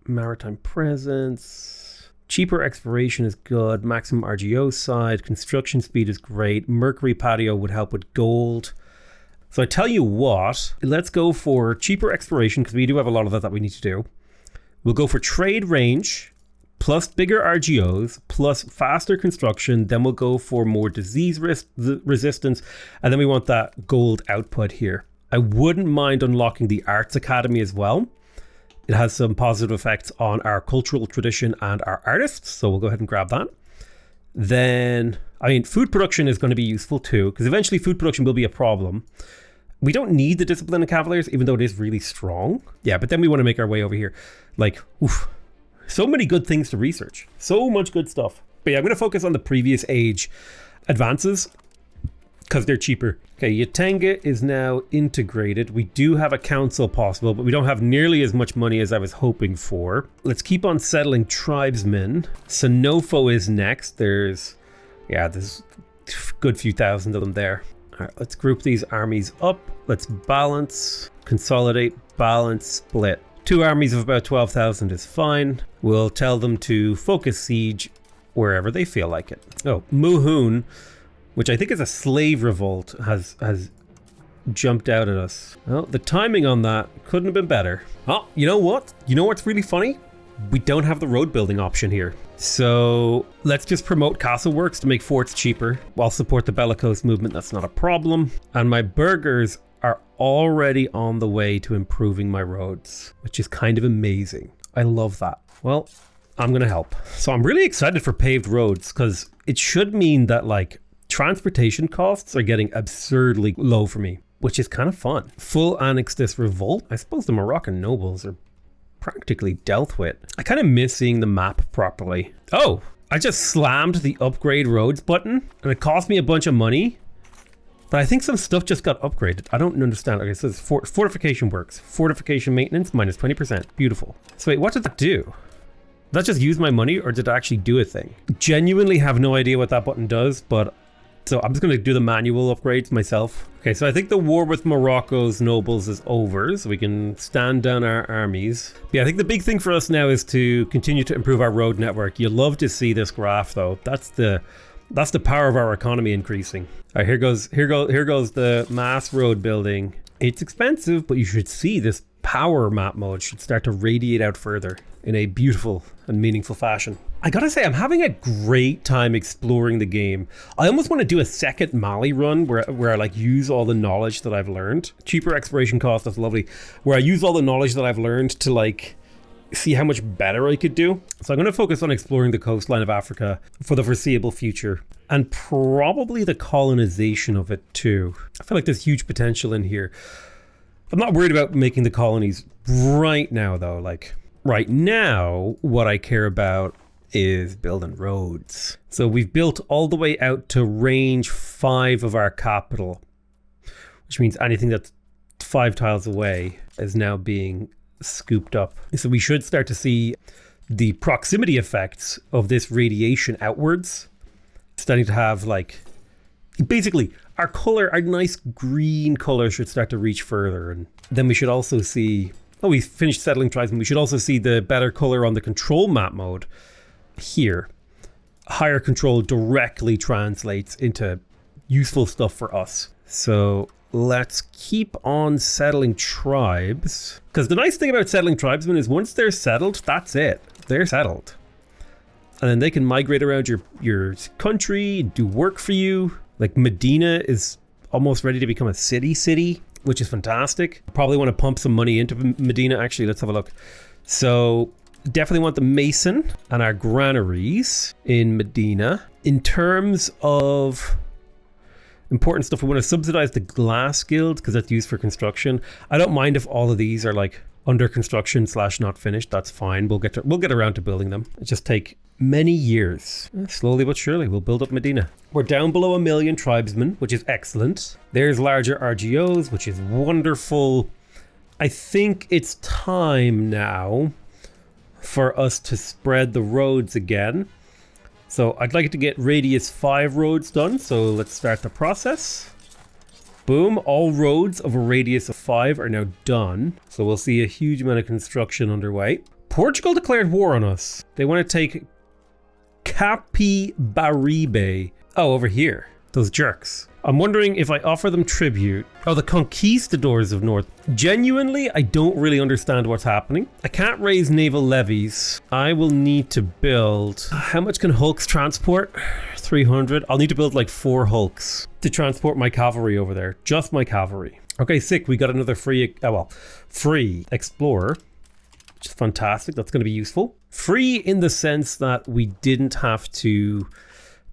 Maritime presence. Cheaper exploration is good. Maximum RGO side. Construction speed is great. Mercury patio would help with gold. So I tell you what, let's go for cheaper exploration because we do have a lot of that we need to do. We'll go for trade range plus bigger RGOs plus faster construction. Then we'll go for more disease resistance. And then we want that gold output here. I wouldn't mind unlocking the Arts Academy as well. It has some positive effects on our cultural tradition and our artists, so we'll go ahead and grab that. Then, I mean, food production is going to be useful too, because eventually food production will be a problem. We don't need the discipline of cavaliers, even though it is really strong. Yeah, but then we want to make our way over here. Like, oof, so many good things to research. So much good stuff. But yeah, I'm going to focus on the previous age advances, because they're cheaper. Okay, Yatanga is now integrated. We do have a council possible, but we don't have nearly as much money as I was hoping for. Let's keep on settling tribesmen. Sonofo is next. There's a good few thousand of them there. All right, let's group these armies up. Let's balance, consolidate, balance, split. 2 armies of about 12,000 is fine. We'll tell them to focus siege wherever they feel like it. Oh, Muhun, which I think is a slave revolt, has jumped out at us. Well, the timing on that couldn't have been better. Oh, you know what? You know what's really funny? We don't have the road building option here. So let's just promote castle works to make forts cheaper while support the bellicose movement. That's not a problem. And my burghers are already on the way to improving my roads, which is kind of amazing. I love that. Well, I'm going to help. So I'm really excited for paved roads because it should mean that like transportation costs are getting absurdly low for me, which is kind of fun. Full annex this revolt. I suppose the Moroccan nobles are practically dealt with. I kind of miss seeing the map properly. Oh, I just slammed the upgrade roads button and it cost me a bunch of money, but I think some stuff just got upgraded. I don't understand. Okay, so it's fortification works. Fortification maintenance minus 20%. Beautiful. So wait, what did that do? Did that just use my money or did it actually do a thing? Genuinely have no idea what that button does, but so I'm just going to do the manual upgrades myself. Okay, so I think the war with Morocco's nobles is over, so we can stand down our armies. Yeah, I think the big thing for us now is to continue to improve our road network. You love to see this graph, though. That's the power of our economy increasing. All right, here goes the mass road building. It's expensive, but you should see this power map mode should start to radiate out further. in a beautiful and meaningful fashion. I gotta say, I'm having a great time exploring the game. I almost want to do a second Mali run where I like use all the knowledge that I've learned. Cheaper exploration cost, that's lovely. Where I use all the knowledge that I've learned to like see how much better I could do. So I'm going to focus on exploring the coastline of Africa for the foreseeable future, and probably the colonization of it too. I feel like there's huge potential in here. I'm not worried about making the colonies right now though. Like right now, what I care about is building roads. So we've built all the way out to range 5 of our capital, which means anything that's 5 tiles away is now being scooped up. So we should start to see the proximity effects of this radiation outwards starting to have like, basically our nice green color should start to reach further. And then we should also see, we finished settling tribesmen. We should also see the better color on the control map mode here. Higher control directly translates into useful stuff for us. So let's keep on settling tribes, because the nice thing about settling tribesmen is once they're settled, that's it. They're settled. And then they can migrate around your country, do work for you. Like Medina is almost ready to become a city, which is fantastic. Probably want to pump some money into Medina. Actually, let's have a look. So definitely want the Mason and our granaries in Medina. In terms of important stuff, we want to subsidize the glass guild because that's used for construction. I don't mind if all of these are like under construction / not finished. That's fine. We'll get around to building them. It just take many years. Slowly but surely we'll build up Medina. We're down below 1 million tribesmen, which is excellent. There's larger RGOs, which is wonderful. I think it's time now for us to spread the roads again. So I'd like to get radius 5 roads done. So let's start the process. Boom, all roads of a radius of 5 are now done. So we'll see a huge amount of construction underway. Portugal declared war on us. They want to take Capibaribe. Oh, over here. Those jerks. I'm wondering if I offer them tribute. Oh, the conquistadors of North. Genuinely, I don't really understand what's happening. I can't raise naval levies. I will need to build... How much can hulks transport? 300. I'll need to build like 4 hulks to transport my cavalry over there. Just my cavalry. Okay, sick. We got another free explorer, which is fantastic. That's going to be useful. Free in the sense that we didn't have to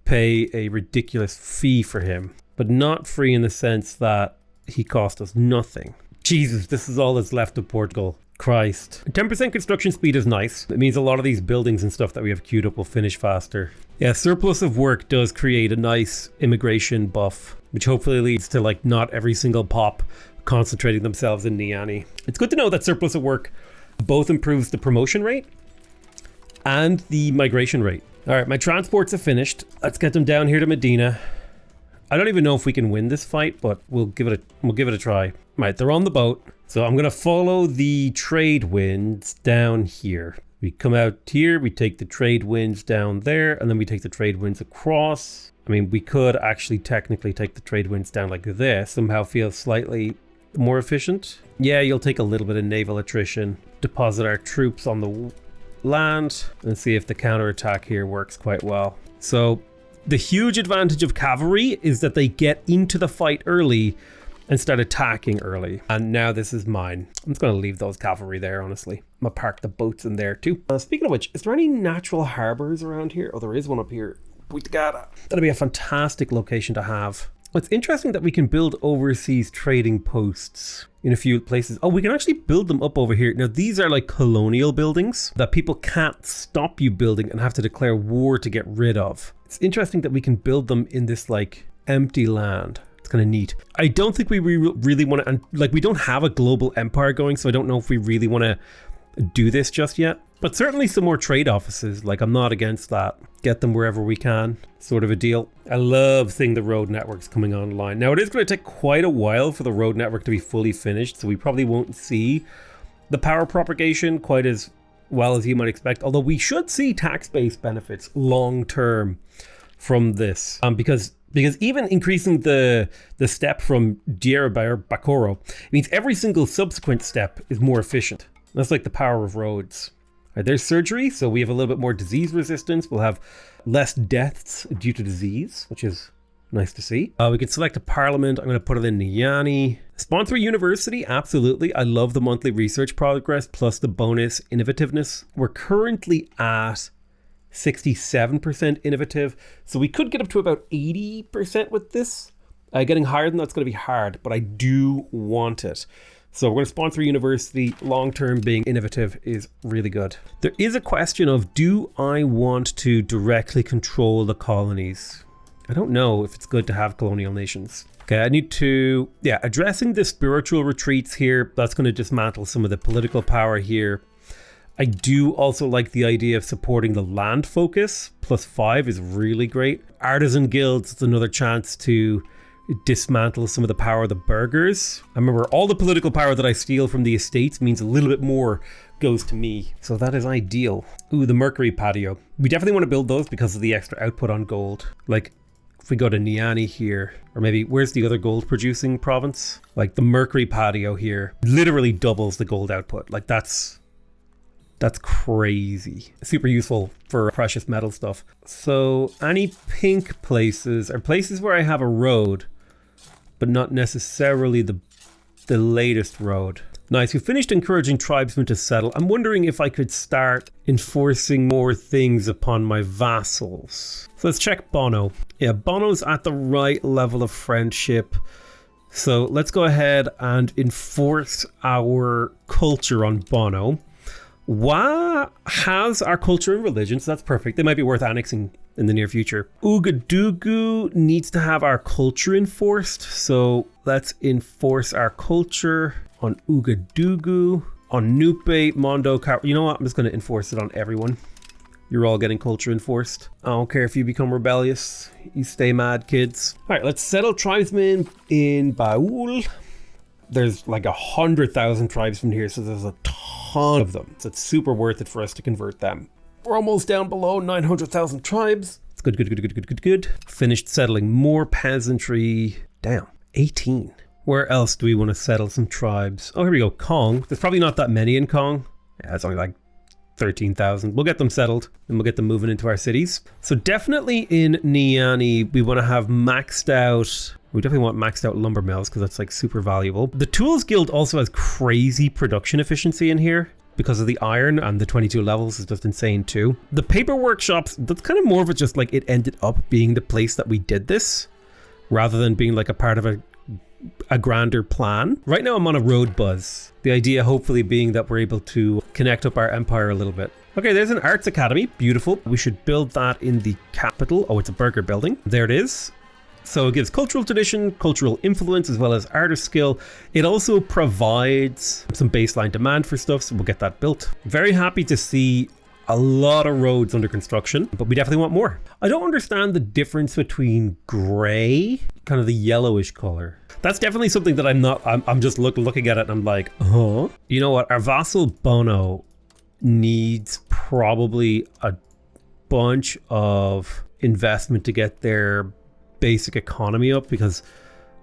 pay a ridiculous fee for him, but not free in the sense that he cost us nothing. Jesus, this is all that's left of Portugal. Christ. 10% construction speed is nice. It means a lot of these buildings and stuff that we have queued up will finish faster. Yeah, surplus of work does create a nice immigration buff, which hopefully leads to like not every single pop concentrating themselves in Niani. It's good to know that surplus of work both improves the promotion rate and the migration rate. All right, my transports are finished. Let's get them down here to Medina. I don't even know if we can win this fight, but we'll give it a try. Right, they're on the boat. So I'm gonna follow the trade winds down here. We come out here, we take the trade winds down there, and then we take the trade winds across. I mean, we could actually technically take the trade winds down like this. Somehow feels slightly more efficient. Yeah, you'll take a little bit of naval attrition. Deposit our troops on the land and see if the counterattack here works quite well. So the huge advantage of cavalry is that they get into the fight early and start attacking early. And now this is mine. I'm just going to leave those cavalry there, honestly. I'm going to park the boats in there too. Speaking of which, is there any natural harbors around here? Oh, there is one up here. That'd be a fantastic location to have. It's interesting that we can build overseas trading posts in a few places. Oh, we can actually build them up over here. Now, these are like colonial buildings that people can't stop you building and have to declare war to get rid of. It's interesting that we can build them in this like empty land. It's kind of neat. I don't think we really want to, like, we don't have a global empire going, so I don't know if we really want to do this just yet. But certainly some more trade offices, like I'm not against that. Get them wherever we can, sort of a deal. I love seeing the road networks coming online. Now it is going to take quite a while for the road network to be fully finished, so we probably won't see the power propagation quite as well as you might expect. Although we should see tax-based benefits long term from this, because even increasing the step from Diyarbakir Bakoro means every single subsequent step is more efficient. That's like the power of roads. Right, there's surgery, so we have a little bit more disease resistance. We'll have less deaths due to disease, which is nice to see. We can select a parliament. I'm going to put it in Niani. Sponsor a university, absolutely. I love the monthly research progress plus the bonus innovativeness. We're currently at 67% innovative, so we could get up to about 80% with this. Getting higher than that's going to be hard, but I do want it. So we're going to sponsor a university. Long-term being innovative is really good. There is a question of, do I want to directly control the colonies? I don't know if it's good to have colonial nations. Okay, I need to, addressing the spiritual retreats here. That's going to dismantle some of the political power here. I do also like the idea of supporting the land focus. +5 is really great. Artisan guilds, it's another chance to dismantle some of the power of the burghers. I remember all the political power that I steal from the estates means a little bit more goes to me. So that is ideal. Ooh, the Mercury patio. We definitely want to build those because of the extra output on gold. Like, if we go to Niani here, or maybe where's the other gold producing province? Like the Mercury patio here literally doubles the gold output. Like that's crazy. Super useful for precious metal stuff. So any pink places are places where I have a road, but not necessarily the latest road. Nice, we finished encouraging tribesmen to settle. I'm wondering if I could start enforcing more things upon my vassals. So let's check Bono. Yeah, Bono's at the right level of friendship. So let's go ahead and enforce our culture on Bono. Wa has our culture and religion, so that's perfect. They might be worth annexing in the near future. Ouagadougou needs to have our culture enforced. So let's enforce our culture on Ouagadougou, on Nupe, Mondo, you know what? I'm just going to enforce it on everyone. You're all getting culture enforced. I don't care if you become rebellious. You stay mad, kids. All right, let's settle tribesmen in Baoul. There's like 100,000 tribesmen here, so there's a ton of them. So it's super worth it for us to convert them. We're almost down below 900,000 tribes. It's good. Finished settling more peasantry. Damn, 18. Where else do we want to settle some tribes? Oh, here we go, Kong. There's probably not that many in Kong. Yeah, it's only like 13,000. We'll get them settled and we'll get them moving into our cities. So definitely in Niani, we want to have maxed out. We definitely want maxed out lumber mills because that's like super valuable. The Tools Guild also has crazy production efficiency in here because of the iron, and the 22 levels is just insane too. The paper workshops, that's kind of more of a just like it ended up being the place that we did this rather than being like a part of a grander plan. Right now I'm on a road buzz. The idea hopefully being that we're able to connect up our empire a little bit. Okay, there's an arts academy. Beautiful. We should build that in the capital. Oh, it's a burger building. There it is. So it gives cultural tradition, cultural influence, as well as artist skill. It also provides some baseline demand for stuff, so we'll get that built. Very happy to see a lot of roads under construction, but we definitely want more. I don't understand the difference between gray, kind of the yellowish color. That's definitely something that I'm just looking at it and I'm like, huh? You know what? Our vassal Bono needs probably a bunch of investment to get their basic economy up, because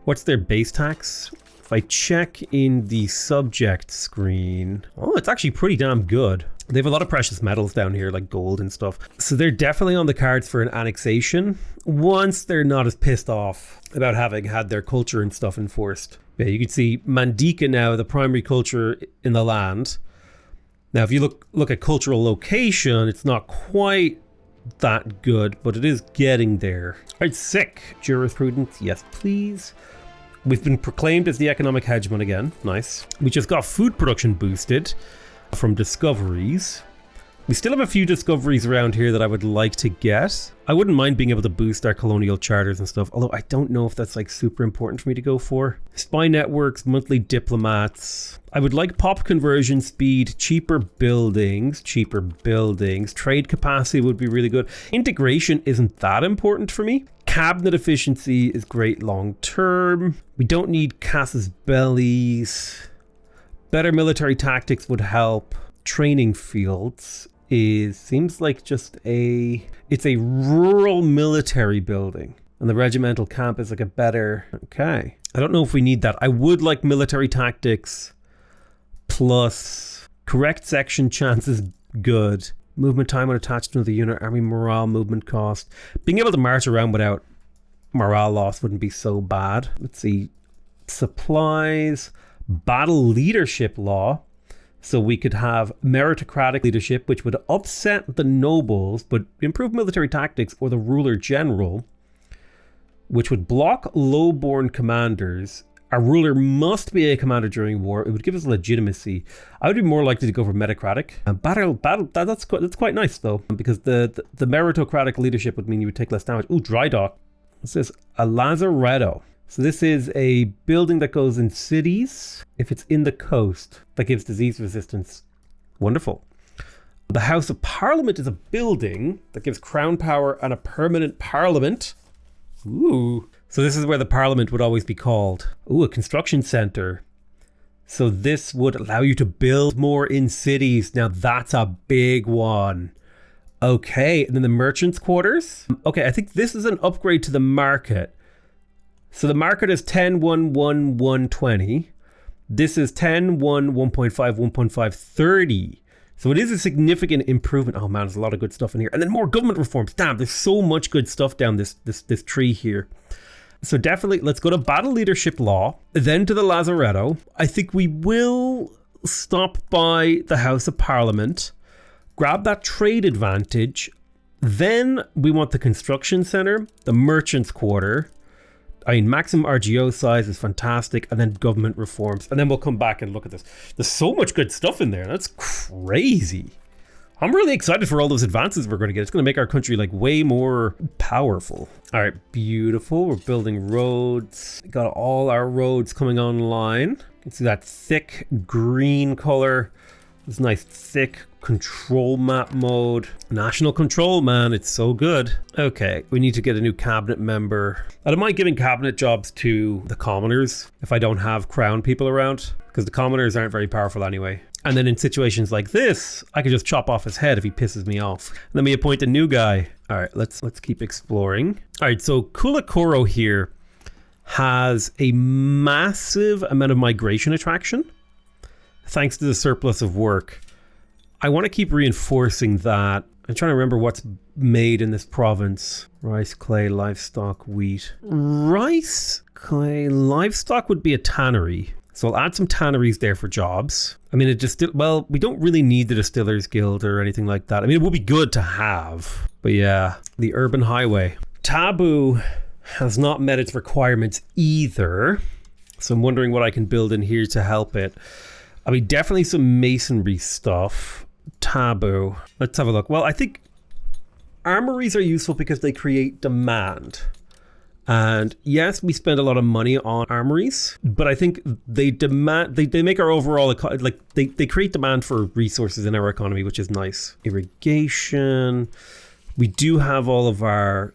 what's their base tax? If I check in the subject screen, oh, it's actually pretty damn good. They have a lot of precious metals down here, like gold and stuff. So they're definitely on the cards for an annexation once they're not as pissed off about having had their culture and stuff enforced. Yeah, you can see Mandika now, the primary culture in the land. Now, if you look at cultural location, it's not quite that good, but it is getting there. All right, sick. Jurisprudence, yes, please. We've been proclaimed as the economic hegemon again. Nice. We just got food production boosted from discoveries. We still have a few discoveries around here that I would like to get. I wouldn't mind being able to boost our colonial charters and stuff, although I don't know if that's like super important for me to go for. Spy networks, monthly diplomats. I would like pop conversion speed, cheaper buildings. Trade capacity would be really good. Integration isn't that important for me. Cabinet efficiency is great long term. We don't need casus bellis. Better military tactics would help. Training fields seems like just it's a rural military building, and the regimental camp is like a better, okay. I don't know if we need that. I would like military tactics plus correct section chances good. Movement time when attached to another unit, army morale, movement cost. Being able to march around without morale loss wouldn't be so bad. Let's see. Supplies, battle leadership law. So we could have meritocratic leadership, which would upset the nobles, but improve military tactics, or the ruler general, which would block low-born commanders. A ruler must be a commander during war. It would give us legitimacy. I would be more likely to go for meritocratic. Battle. That's quite nice though, because the meritocratic leadership would mean you would take less damage. Ooh, dry dock. This is a lazaretto. So this is a building that goes in cities. If it's in the coast, that gives disease resistance. Wonderful. The House of Parliament is a building that gives crown power and a permanent parliament. Ooh. So this is where the parliament would always be called. Ooh, a construction center. So this would allow you to build more in cities. Now that's a big one. Okay, and then the merchants' quarters. Okay, I think this is an upgrade to the market. So the market is 10, 1, 1, 120. This is 10, 1, 1.5, 1.5, 30. So it is a significant improvement. Oh man, there's a lot of good stuff in here. And then more government reforms. Damn, there's so much good stuff down this tree here. So definitely, let's go to battle leadership law, then to the lazaretto. I think we will stop by the House of Parliament, grab that trade advantage. Then we want the construction center, the merchants' quarter. I mean, maximum RGO size is fantastic, and then government reforms. And then we'll come back and look at this. There's so much good stuff in there. That's crazy. I'm really excited for all those advances we're going to get. It's going to make our country like way more powerful. All right, beautiful. We're building roads. Got all our roads coming online. You can see that thick green color. This nice thick control map mode. National control, man. It's so good. Okay, we need to get a new cabinet member. I don't mind giving cabinet jobs to the commoners if I don't have crown people around, because the commoners aren't very powerful anyway. And then in situations like this, I could just chop off his head if he pisses me off. Let me appoint a new guy. All right, let's keep exploring. All right, so Kulakoro here has a massive amount of migration attraction, thanks to the surplus of work. I want to keep reinforcing that. I'm trying to remember what's made in this province. Rice, clay, livestock, wheat. Rice, clay, livestock would be a tannery. So I'll add some tanneries there for jobs. I mean, well, we don't really need the Distillers Guild or anything like that. I mean, it would be good to have. But yeah, the urban highway. Taboo has not met its requirements either. So I'm wondering what I can build in here to help it. I mean, definitely some masonry stuff. Taboo. Let's have a look. Well, I think armories are useful because they create demand. And yes, we spend a lot of money on armories, but I think they make our overall, like they create demand for resources in our economy, which is nice. Irrigation. We do have all of our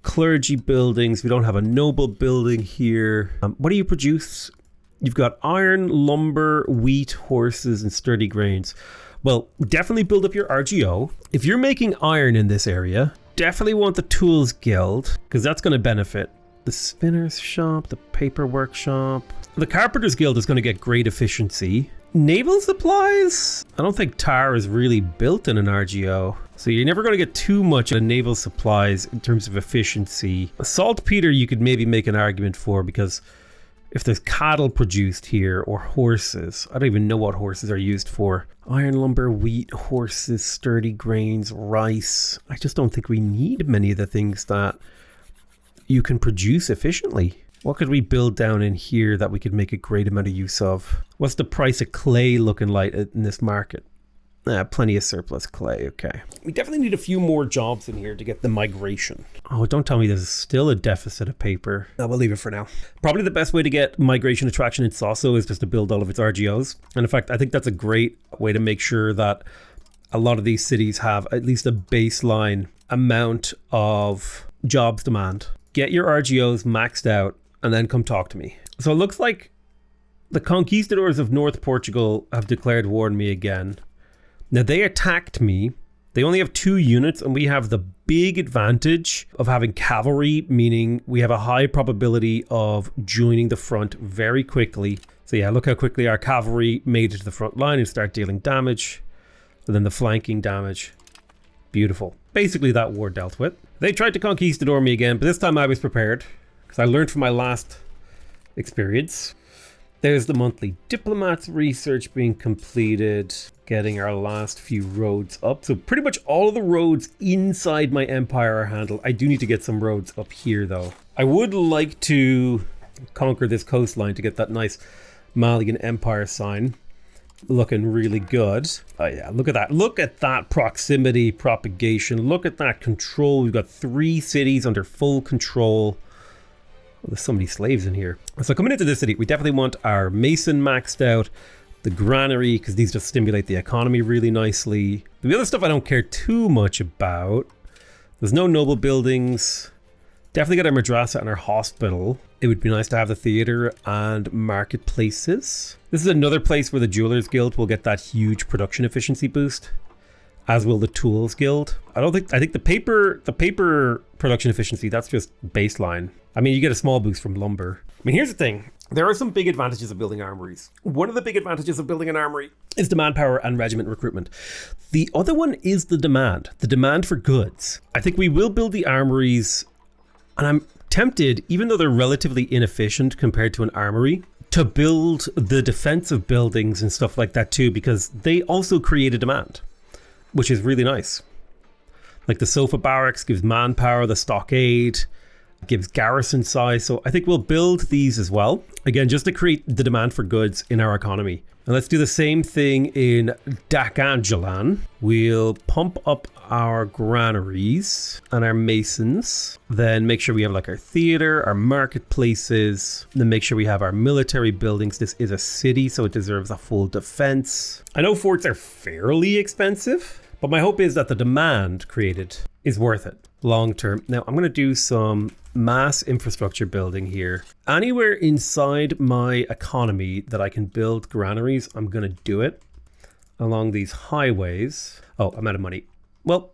clergy buildings. We don't have a noble building here. What do you produce? You've got iron, lumber, wheat, horses, and sturdy grains. Well, definitely build up your RGO. If you're making iron in this area, definitely want the Tools Guild, because that's going to benefit. The Spinner's Shop, the Paper Workshop. The Carpenter's Guild is going to get great efficiency. Naval supplies? I don't think tar is really built in an RGO. So you're never going to get too much of naval supplies in terms of efficiency. Saltpeter you could maybe make an argument for, because if there's cattle produced here, or horses, I don't even know what horses are used for. Iron, lumber, wheat, horses, sturdy grains, rice. I just don't think we need many of the things that you can produce efficiently. What could we build down in here that we could make a great amount of use of? What's the price of clay looking like in this market? Plenty of surplus clay, okay. We definitely need a few more jobs in here to get the migration. Oh, don't tell me there's still a deficit of paper. No, we'll leave it for now. Probably the best way to get migration attraction in Sasso is just to build all of its RGOs. And in fact, I think that's a great way to make sure that a lot of these cities have at least a baseline amount of jobs demand. Get your RGOs maxed out and then come talk to me. So it looks like the conquistadors of North Portugal have declared war on me again. Now they attacked me. They only have 2 units, and we have the big advantage of having cavalry, meaning we have a high probability of joining the front very quickly. So yeah, look how quickly our cavalry made it to the front line and start dealing damage. And then the flanking damage. Beautiful. Basically that war dealt with. They tried to conquistador me again, but this time I was prepared because I learned from my last experience. There's the monthly diplomats research being completed, getting our last few roads up. So pretty much all of the roads inside my empire are handled. I do need to get some roads up here though. I would like to conquer this coastline to get that nice Malian Empire sign. Looking really good. Oh yeah, look at that. Look at that proximity propagation. Look at that control. We've got 3 cities under full control. Oh, there's so many slaves in here. So coming into this city, we definitely want our mason maxed out, the granary, because these just stimulate the economy really nicely. The other stuff I don't care too much about. There's no noble buildings. Definitely got our madrasa and our hospital. It would be nice to have the theater and marketplaces. This is another place where the Jewelers Guild will get that huge production efficiency boost, as will the Tools Guild. I think the paper production efficiency, that's just baseline. I mean, you get a small boost from lumber. I mean, here's the thing. There are some big advantages of building armories. One of the big advantages of building an armory is the manpower and regiment recruitment. The other one is the demand for goods. I think we will build the armories, and I'm tempted, even though they're relatively inefficient compared to an armory, to build the defensive buildings and stuff like that too, because they also create a demand, which is really nice. Like the sofa barracks gives manpower, the stockade gives garrison size. So I think we'll build these as well. Again, just to create the demand for goods in our economy. And let's do the same thing in Dakanjalan. We'll pump up our granaries and our masons. Then make sure we have like our theater, our marketplaces. Then make sure we have our military buildings. This is a city, so it deserves a full defense. I know forts are fairly expensive, but my hope is that the demand created is worth it long term. Now I'm going to do some mass infrastructure building here. Anywhere inside my economy that I can build granaries, I'm going to do it along these highways. Oh, I'm out of money. Well,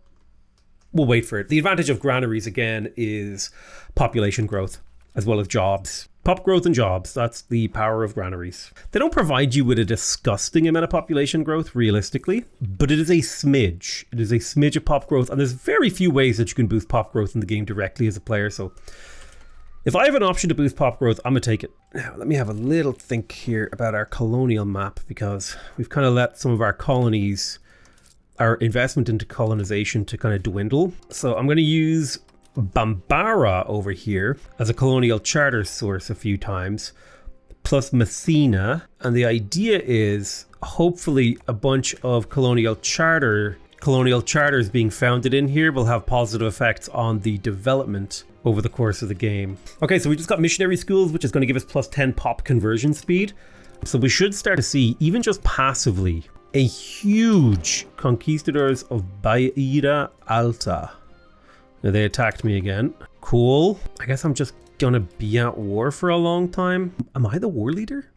we'll wait for it. The advantage of granaries again is population growth as well as jobs. Pop growth and jobs, that's the power of granaries. They don't provide you with a disgusting amount of population growth, realistically, but it is a smidge. It is a smidge of pop growth, and there's very few ways that you can boost pop growth in the game directly as a player, so if I have an option to boost pop growth, I'm gonna take it. Now, let me have a little think here about our colonial map, because we've kind of let some of our colonies, our investment into colonization to kind of dwindle. So I'm gonna use Bambara over here as a colonial charter source a few times, plus Messina, and the idea is hopefully a bunch of colonial charters being founded in here will have positive effects on the development over the course of the game. Okay, so we just got missionary schools, which is going to give us plus 10 pop conversion speed, so we should start to see, even just passively, a huge conquistadors of Baira Alta. Now they attacked me again. Cool. I guess I'm just gonna be at war for a long time. Am I the war leader?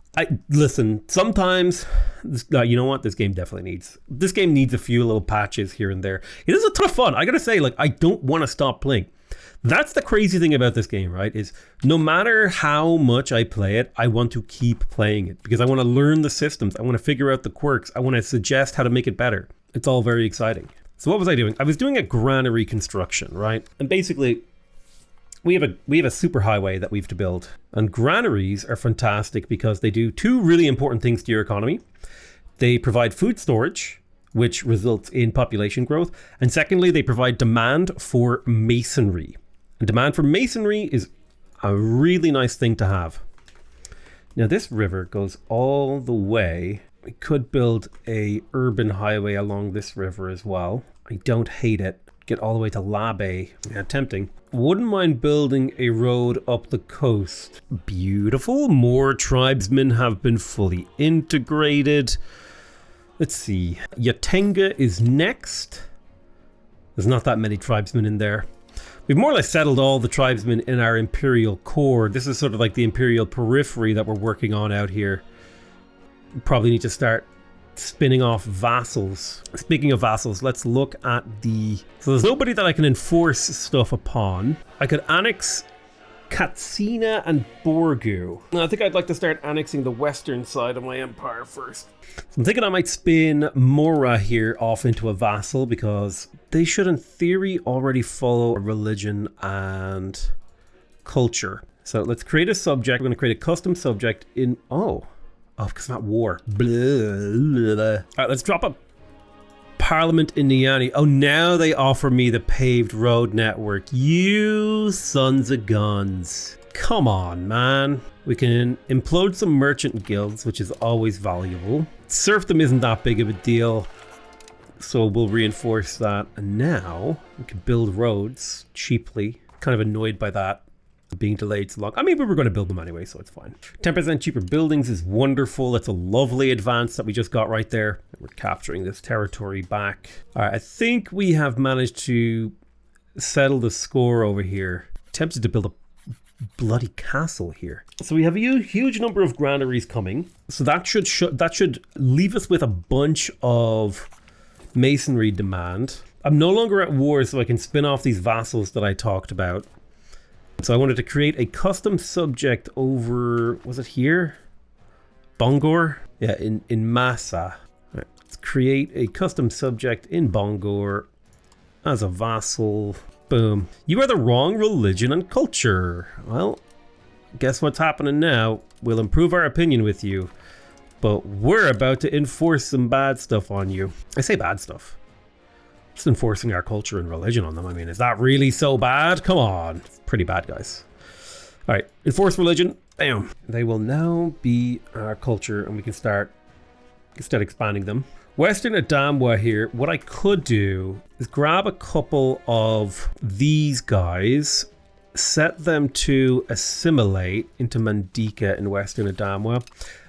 Listen, sometimes, you know what? This game needs a few little patches here and there. It is a ton of fun. I gotta say, like, I don't want to stop playing. That's the crazy thing about this game, right? Is no matter how much I play it, I want to keep playing it because I want to learn the systems. I want to figure out the quirks. I want to suggest how to make it better. It's all very exciting. So what was I doing? I was doing a granary construction, right? And basically, we have a superhighway that we have to build. And granaries are fantastic because they do two really important things to your economy. They provide food storage, which results in population growth. And secondly, they provide demand for masonry. And demand for masonry is a really nice thing to have. Now this river goes all the way. We could build a urban highway along this river as well. I don't hate it. Get all the way to Labe. Yeah, tempting. Wouldn't mind building a road up the coast. Beautiful. More tribesmen have been fully integrated. Let's see. Yatenga is next. There's not that many tribesmen in there. We've more or less settled all the tribesmen in our Imperial core. This is sort of like the Imperial periphery that we're working on out here. We probably need to start spinning off vassals. Speaking of vassals, let's look at the... So there's nobody that I can enforce stuff upon. I could annex Katsina and Borgu. I think I'd like to start annexing the western side of my empire first. So I'm thinking I might spin Mora here off into a vassal because they should in theory already follow religion and culture. So let's create a subject. We're going to create a custom subject in... Oh, because I'm at war. Blah, blah, blah. All right, let's drop a Parliament in Niani. Oh, now they offer me the paved road network. You sons of guns. Come on, man. We can implode some merchant guilds, which is always valuable. Serfdom isn't that big of a deal, so we'll reinforce that. And now we can build roads cheaply. Kind of annoyed by that being delayed so long. I mean, we were going to build them anyway, so it's fine. 10% cheaper buildings is wonderful. That's a lovely advance that we just got right there. We're capturing this territory back. All right, I think we have managed to settle the score over here. Tempted to build a bloody castle here. So we have a huge number of granaries coming. So that should leave us with a bunch of masonry demand. I'm no longer at war, so I can spin off these vassals that I talked about. So I wanted to create a custom subject over, was it here? Bongor? Yeah, in Massa. Right, let's create a custom subject in Bongor as a vassal. Boom. You are the wrong religion and culture. Well, guess what's happening now? We'll improve our opinion with you, but we're about to enforce some bad stuff on you. I say bad stuff. Just enforcing our culture and religion on them. I mean, is that really so bad? Come on. It's pretty bad, guys. All right, enforce religion. Bam. They will now be our culture, and we can start expanding them. Western Adamwa here, what I could do is grab a couple of these guys, set them to assimilate into Mandika in Western Adamwa,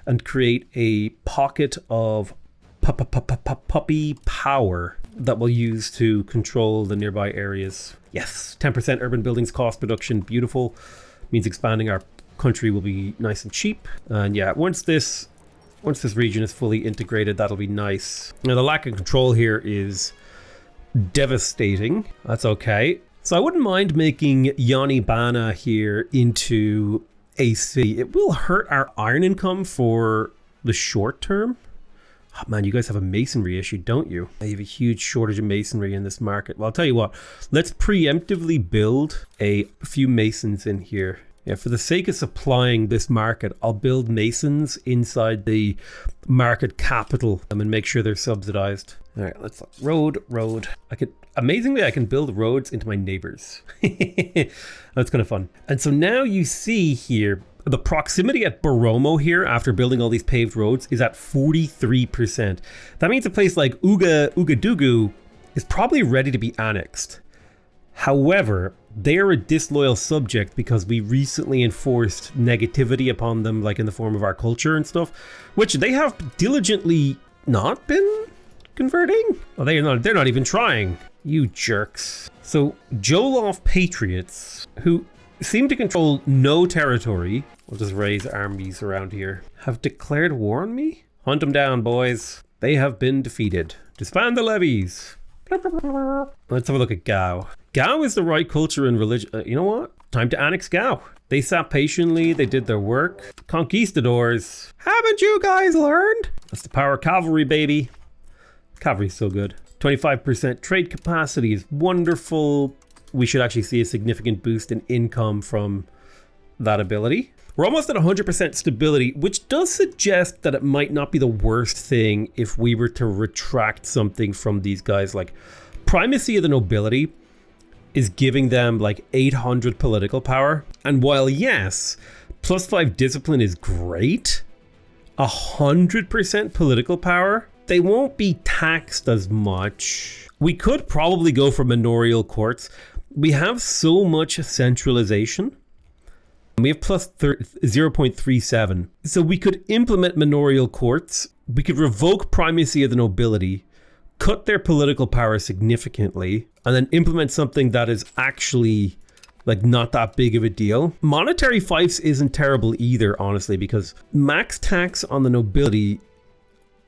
and create a pocket of puppy power that we'll use to control the nearby areas. Yes, 10% urban buildings cost reduction, beautiful. Means expanding our country will be nice and cheap. And yeah, once this region is fully integrated, that'll be nice. Now the lack of control here is devastating. That's okay. So I wouldn't mind making Yanibana here into a city. It will hurt our iron income for the short term. Oh, man, you guys have a masonry issue, don't you? You have a huge shortage of masonry in this market. Well, I'll tell you what, let's preemptively build a few masons in here. Yeah, for the sake of supplying this market, I'll build masons inside the market capital and make sure they're subsidized. All right, let's look. Road. Amazingly, I can build roads into my neighbors. That's kind of fun. And so now you see here, the proximity at Boromo here, after building all these paved roads, is at 43%. That means a place like Ouagadougou is probably ready to be annexed. However, they are a disloyal subject because we recently enforced negativity upon them, like in the form of our culture and stuff, which they have diligently not been converting. Oh, they're not even trying. You jerks. So Jolof patriots, who seem to control no territory, we'll just raise armies around here, have declared war on me? Hunt them down, boys. They have been defeated. Disband the levies. Let's have a look at Gao. Gao is the right culture and religion. You know what? Time to annex Gao. They sat patiently. They did their work. Conquistadors. Haven't you guys learned? That's the power of cavalry, baby. Cavalry's so good. 25% trade capacity is wonderful. We should actually see a significant boost in income from that ability. We're almost at 100% stability, which does suggest that it might not be the worst thing if we were to retract something from these guys. Like, primacy of the nobility is giving them like 800 political power. And while yes, +5 discipline is great, 100% political power, they won't be taxed as much. We could probably go for manorial courts. We have so much centralization. We have plus 0.37. So we could implement manorial courts. We could revoke primacy of the nobility, cut their political power significantly, and then implement something that is actually like not that big of a deal. Monetary fiefs isn't terrible either, honestly, because max tax on the nobility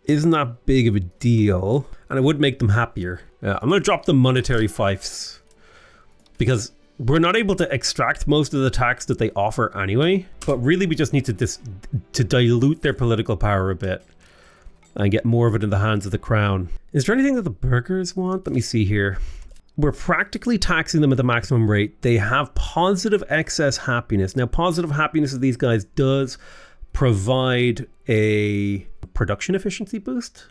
isn't that big of a deal, and it would make them happier. I'm going to drop the monetary fiefs because We're not able to extract most of the tax that they offer anyway, but really we just need to dilute their political power a bit and get more of it in the hands of the crown. Is there anything that the burghers want? Let me see here. We're practically taxing them at the maximum rate. They have positive excess happiness. Now, positive happiness of these guys does provide a production efficiency boost.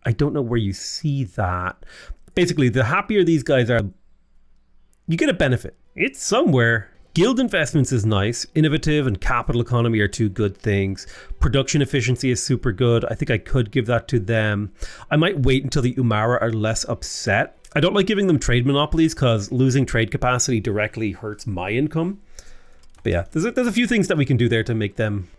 I don't know where you see that. Basically, the happier these guys are, you get a benefit. It's somewhere. Guild investments is nice. Innovative and capital economy are two good things. Production efficiency is super good. I think I could give that to them. I might wait until the Umara are less upset. I don't like giving them trade monopolies because losing trade capacity directly hurts my income. But yeah, there's a few things that we can do there to make them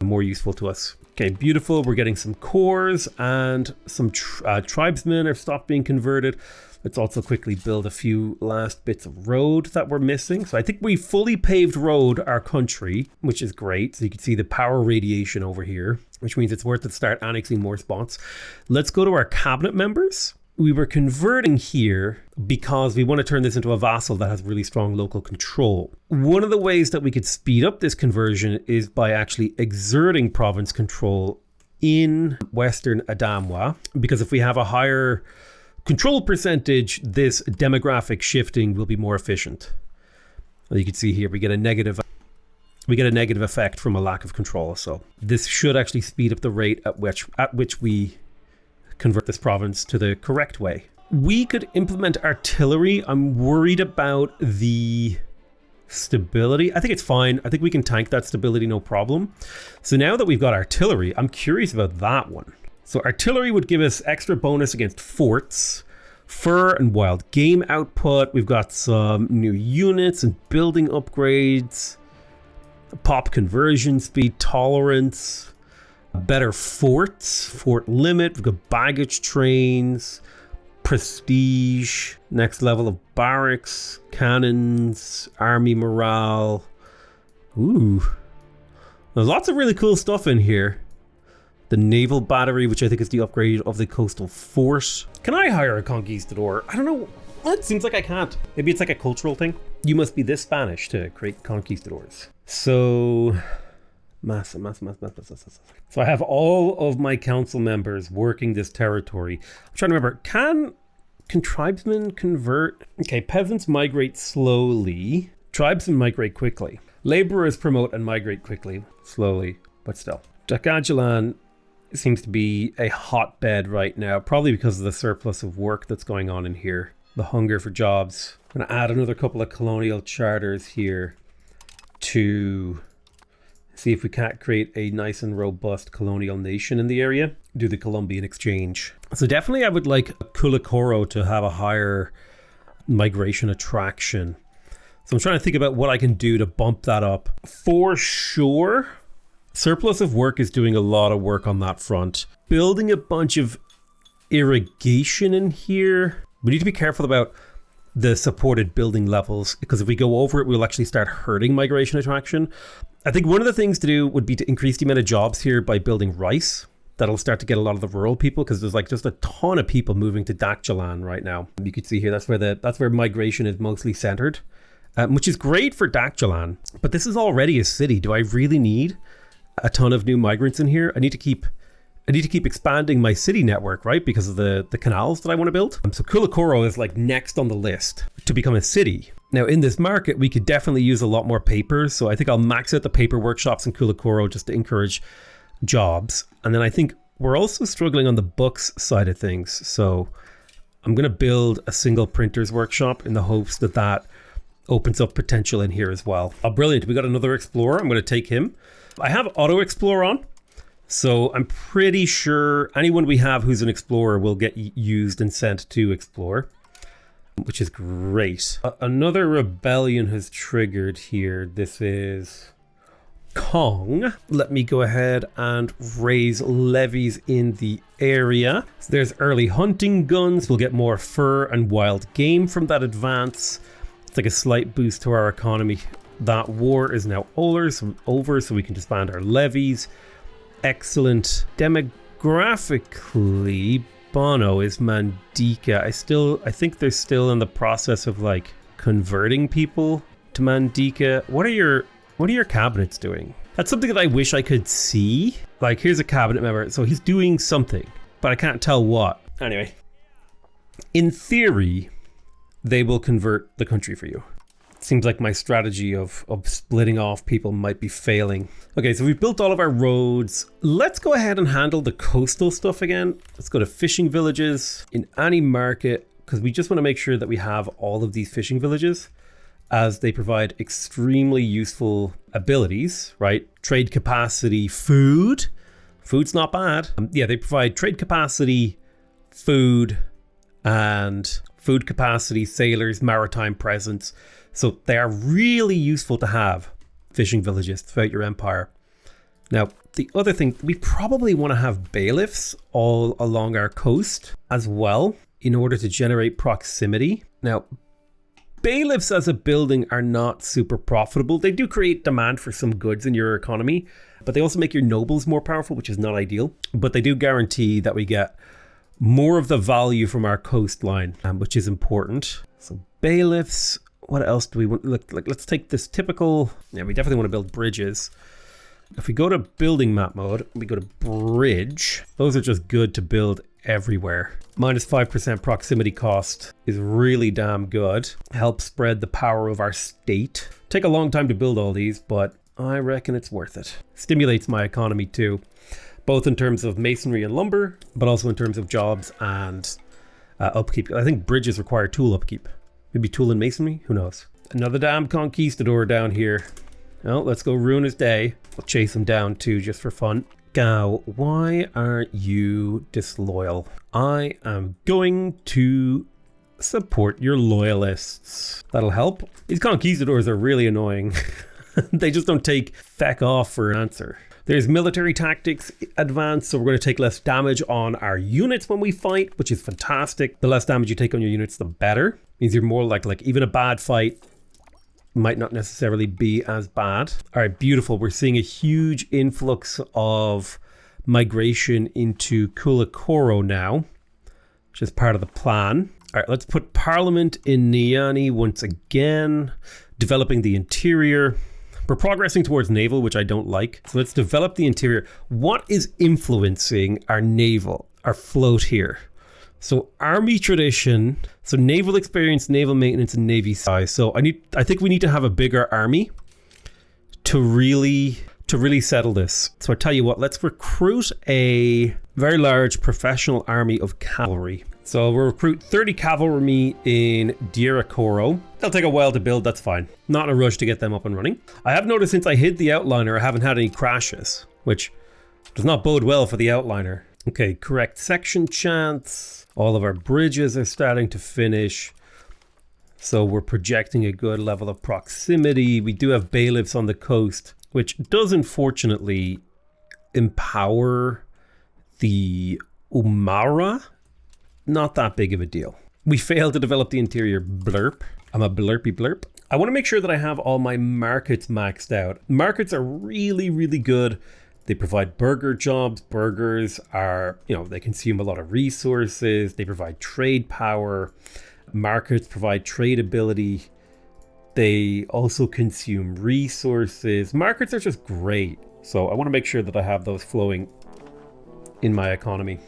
more useful to us. Okay, beautiful. We're getting some cores and some tribesmen have stopped being converted. Let's also quickly build a few last bits of road that we're missing. So I think we fully paved road our country, which is great. So you can see the power radiation over here, which means it's worth it to start annexing more spots. Let's go to our cabinet members. We were converting here because we want to turn this into a vassal that has really strong local control. One of the ways that we could speed up this conversion is by actually exerting province control in Western Adamwa, because if we have a higher control percentage, this demographic shifting will be more efficient. You can see here we get a negative effect from a lack of control. So this should actually speed up the rate at which we convert this province to the correct way. We could implement artillery. I'm worried about the stability. I think it's fine. I think we can tank that stability, no problem. So now that we've got artillery, I'm curious about that one. So artillery would give us extra bonus against forts, fur and wild game output. We've got some new units and building upgrades, pop conversion speed, tolerance, better forts, fort limit. We've got baggage trains, prestige, next level of barracks, cannons, army morale. Ooh, there's lots of really cool stuff in here. The naval battery, which I think is the upgrade of the coastal force. Can I hire a conquistador? I don't know. It seems like I can't. Maybe it's like a cultural thing. You must be this Spanish to create conquistadors. So, massa. So I have all of my council members working this territory. I'm trying to remember, can tribesmen convert? Okay, peasants migrate slowly. Tribesmen migrate quickly. Laborers promote and migrate quickly. Slowly, but still. Dagajalan seems to be a hotbed right now, probably because of the surplus of work that's going on in here. The hunger for jobs. I'm going to add another couple of colonial charters here to see if we can't create a nice and robust colonial nation in the area. Do the Columbian exchange. So definitely I would like Kulikoro to have a higher migration attraction. So I'm trying to think about what I can do to bump that up. For sure, surplus of work is doing a lot of work on that front. Building a bunch of irrigation in here. We need to be careful about the supported building levels, because if we go over it, we'll actually start hurting migration attraction. I think one of the things to do would be to increase the amount of jobs here by building rice. That'll start to get a lot of the rural people, because there's like just a ton of people moving to Dakjalan right now. You can see here, that's where migration is mostly centered, which is great for Dakjalan. But this is already a city. Do I really need a ton of new migrants in here? I need to keep expanding my city network, right? Because of the canals that I want to build. So Kulikoro is like next on the list to become a city. Now in this market, we could definitely use a lot more paper. So I think I'll max out the paper workshops in Kulikoro just to encourage jobs. And then I think we're also struggling on the books side of things. So I'm going to build a single printers workshop in the hopes that opens up potential in here as well. Oh, brilliant. We got another explorer. I'm going to take him. I have auto explore on. So I'm pretty sure anyone we have who's an explorer will get used and sent to explore, which is great. Another rebellion has triggered here. This is Kong. Let me go ahead and raise levies in the area. So there's early hunting guns. We'll get more fur and wild game from that advance. It's like a slight boost to our economy. That war is now over, so we can disband our levies. Excellent. Demographically, Bono is Mandika. I think they're still in the process of like converting people to Mandika. What are your cabinets doing? That's something that I wish I could see. Like, here's a cabinet member, so he's doing something, but I can't tell what. Anyway, in theory, they will convert the country for you. Seems like my strategy of splitting off people might be failing. Okay, so we've built all of our roads. Let's go ahead and handle the coastal stuff again. Let's go to fishing villages in any market, because we just want to make sure that we have all of these fishing villages, as they provide extremely useful abilities, right? Trade capacity, food. Food's not bad. Yeah, they provide trade capacity, food, and food capacity, sailors, maritime presence. So they are really useful to have, fishing villages throughout your empire. Now, the other thing, we probably want to have bailiffs all along our coast as well in order to generate proximity. Now, bailiffs as a building are not super profitable. They do create demand for some goods in your economy, but they also make your nobles more powerful, which is not ideal. But they do guarantee that we get more of the value from our coastline, which is important. So bailiffs, what else do we want? Look, let's take this typical, yeah, we definitely want to build bridges. If we go to building map mode, we go to bridge, those are just good to build everywhere. Minus 5% proximity cost is really damn good. Helps spread the power of our state. Take a long time to build all these, but I reckon it's worth it. Stimulates my economy too, both in terms of masonry and lumber, but also in terms of jobs and upkeep. I think bridges require tool upkeep. Maybe tool and masonry, who knows? Another damn conquistador down here. Well, let's go ruin his day. We'll chase him down too, just for fun. Gao, why are you disloyal? I am going to support your loyalists. That'll help. These conquistadors are really annoying. They just don't take feck off for an answer. There's military tactics advance, so we're going to take less damage on our units when we fight, which is fantastic. The less damage you take on your units, the better. Means you're more like even a bad fight might not necessarily be as bad. All right, beautiful. We're seeing a huge influx of migration into Kulikoro now, which is part of the plan. All right, let's put Parliament in Niani once again, developing the interior. We're progressing towards naval, which I don't like. So let's develop the interior. What is influencing our naval, our float here? So army tradition, so naval experience, naval maintenance, and navy size. So I think we need to have a bigger army to really settle this. So I tell you what, let's recruit a very large professional army of cavalry. So we'll recruit 30 cavalry in Dirakoro. They'll take a while to build, that's fine. Not in a rush to get them up and running. I have noticed since I hid the outliner, I haven't had any crashes, which does not bode well for the outliner. Okay, correct section chance. All of our bridges are starting to finish. So we're projecting a good level of proximity. We do have bailiffs on the coast, which does unfortunately empower the Umara. Not that big of a deal. We failed to develop the interior. Blurp. I'm a blurpy blurp. I want to make sure that I have all my markets maxed out. Markets are really, really good. They provide burger jobs. Burgers are, they consume a lot of resources. They provide trade power. Markets provide trade ability. They also consume resources. Markets are just great. So I want to make sure that I have those flowing in my economy.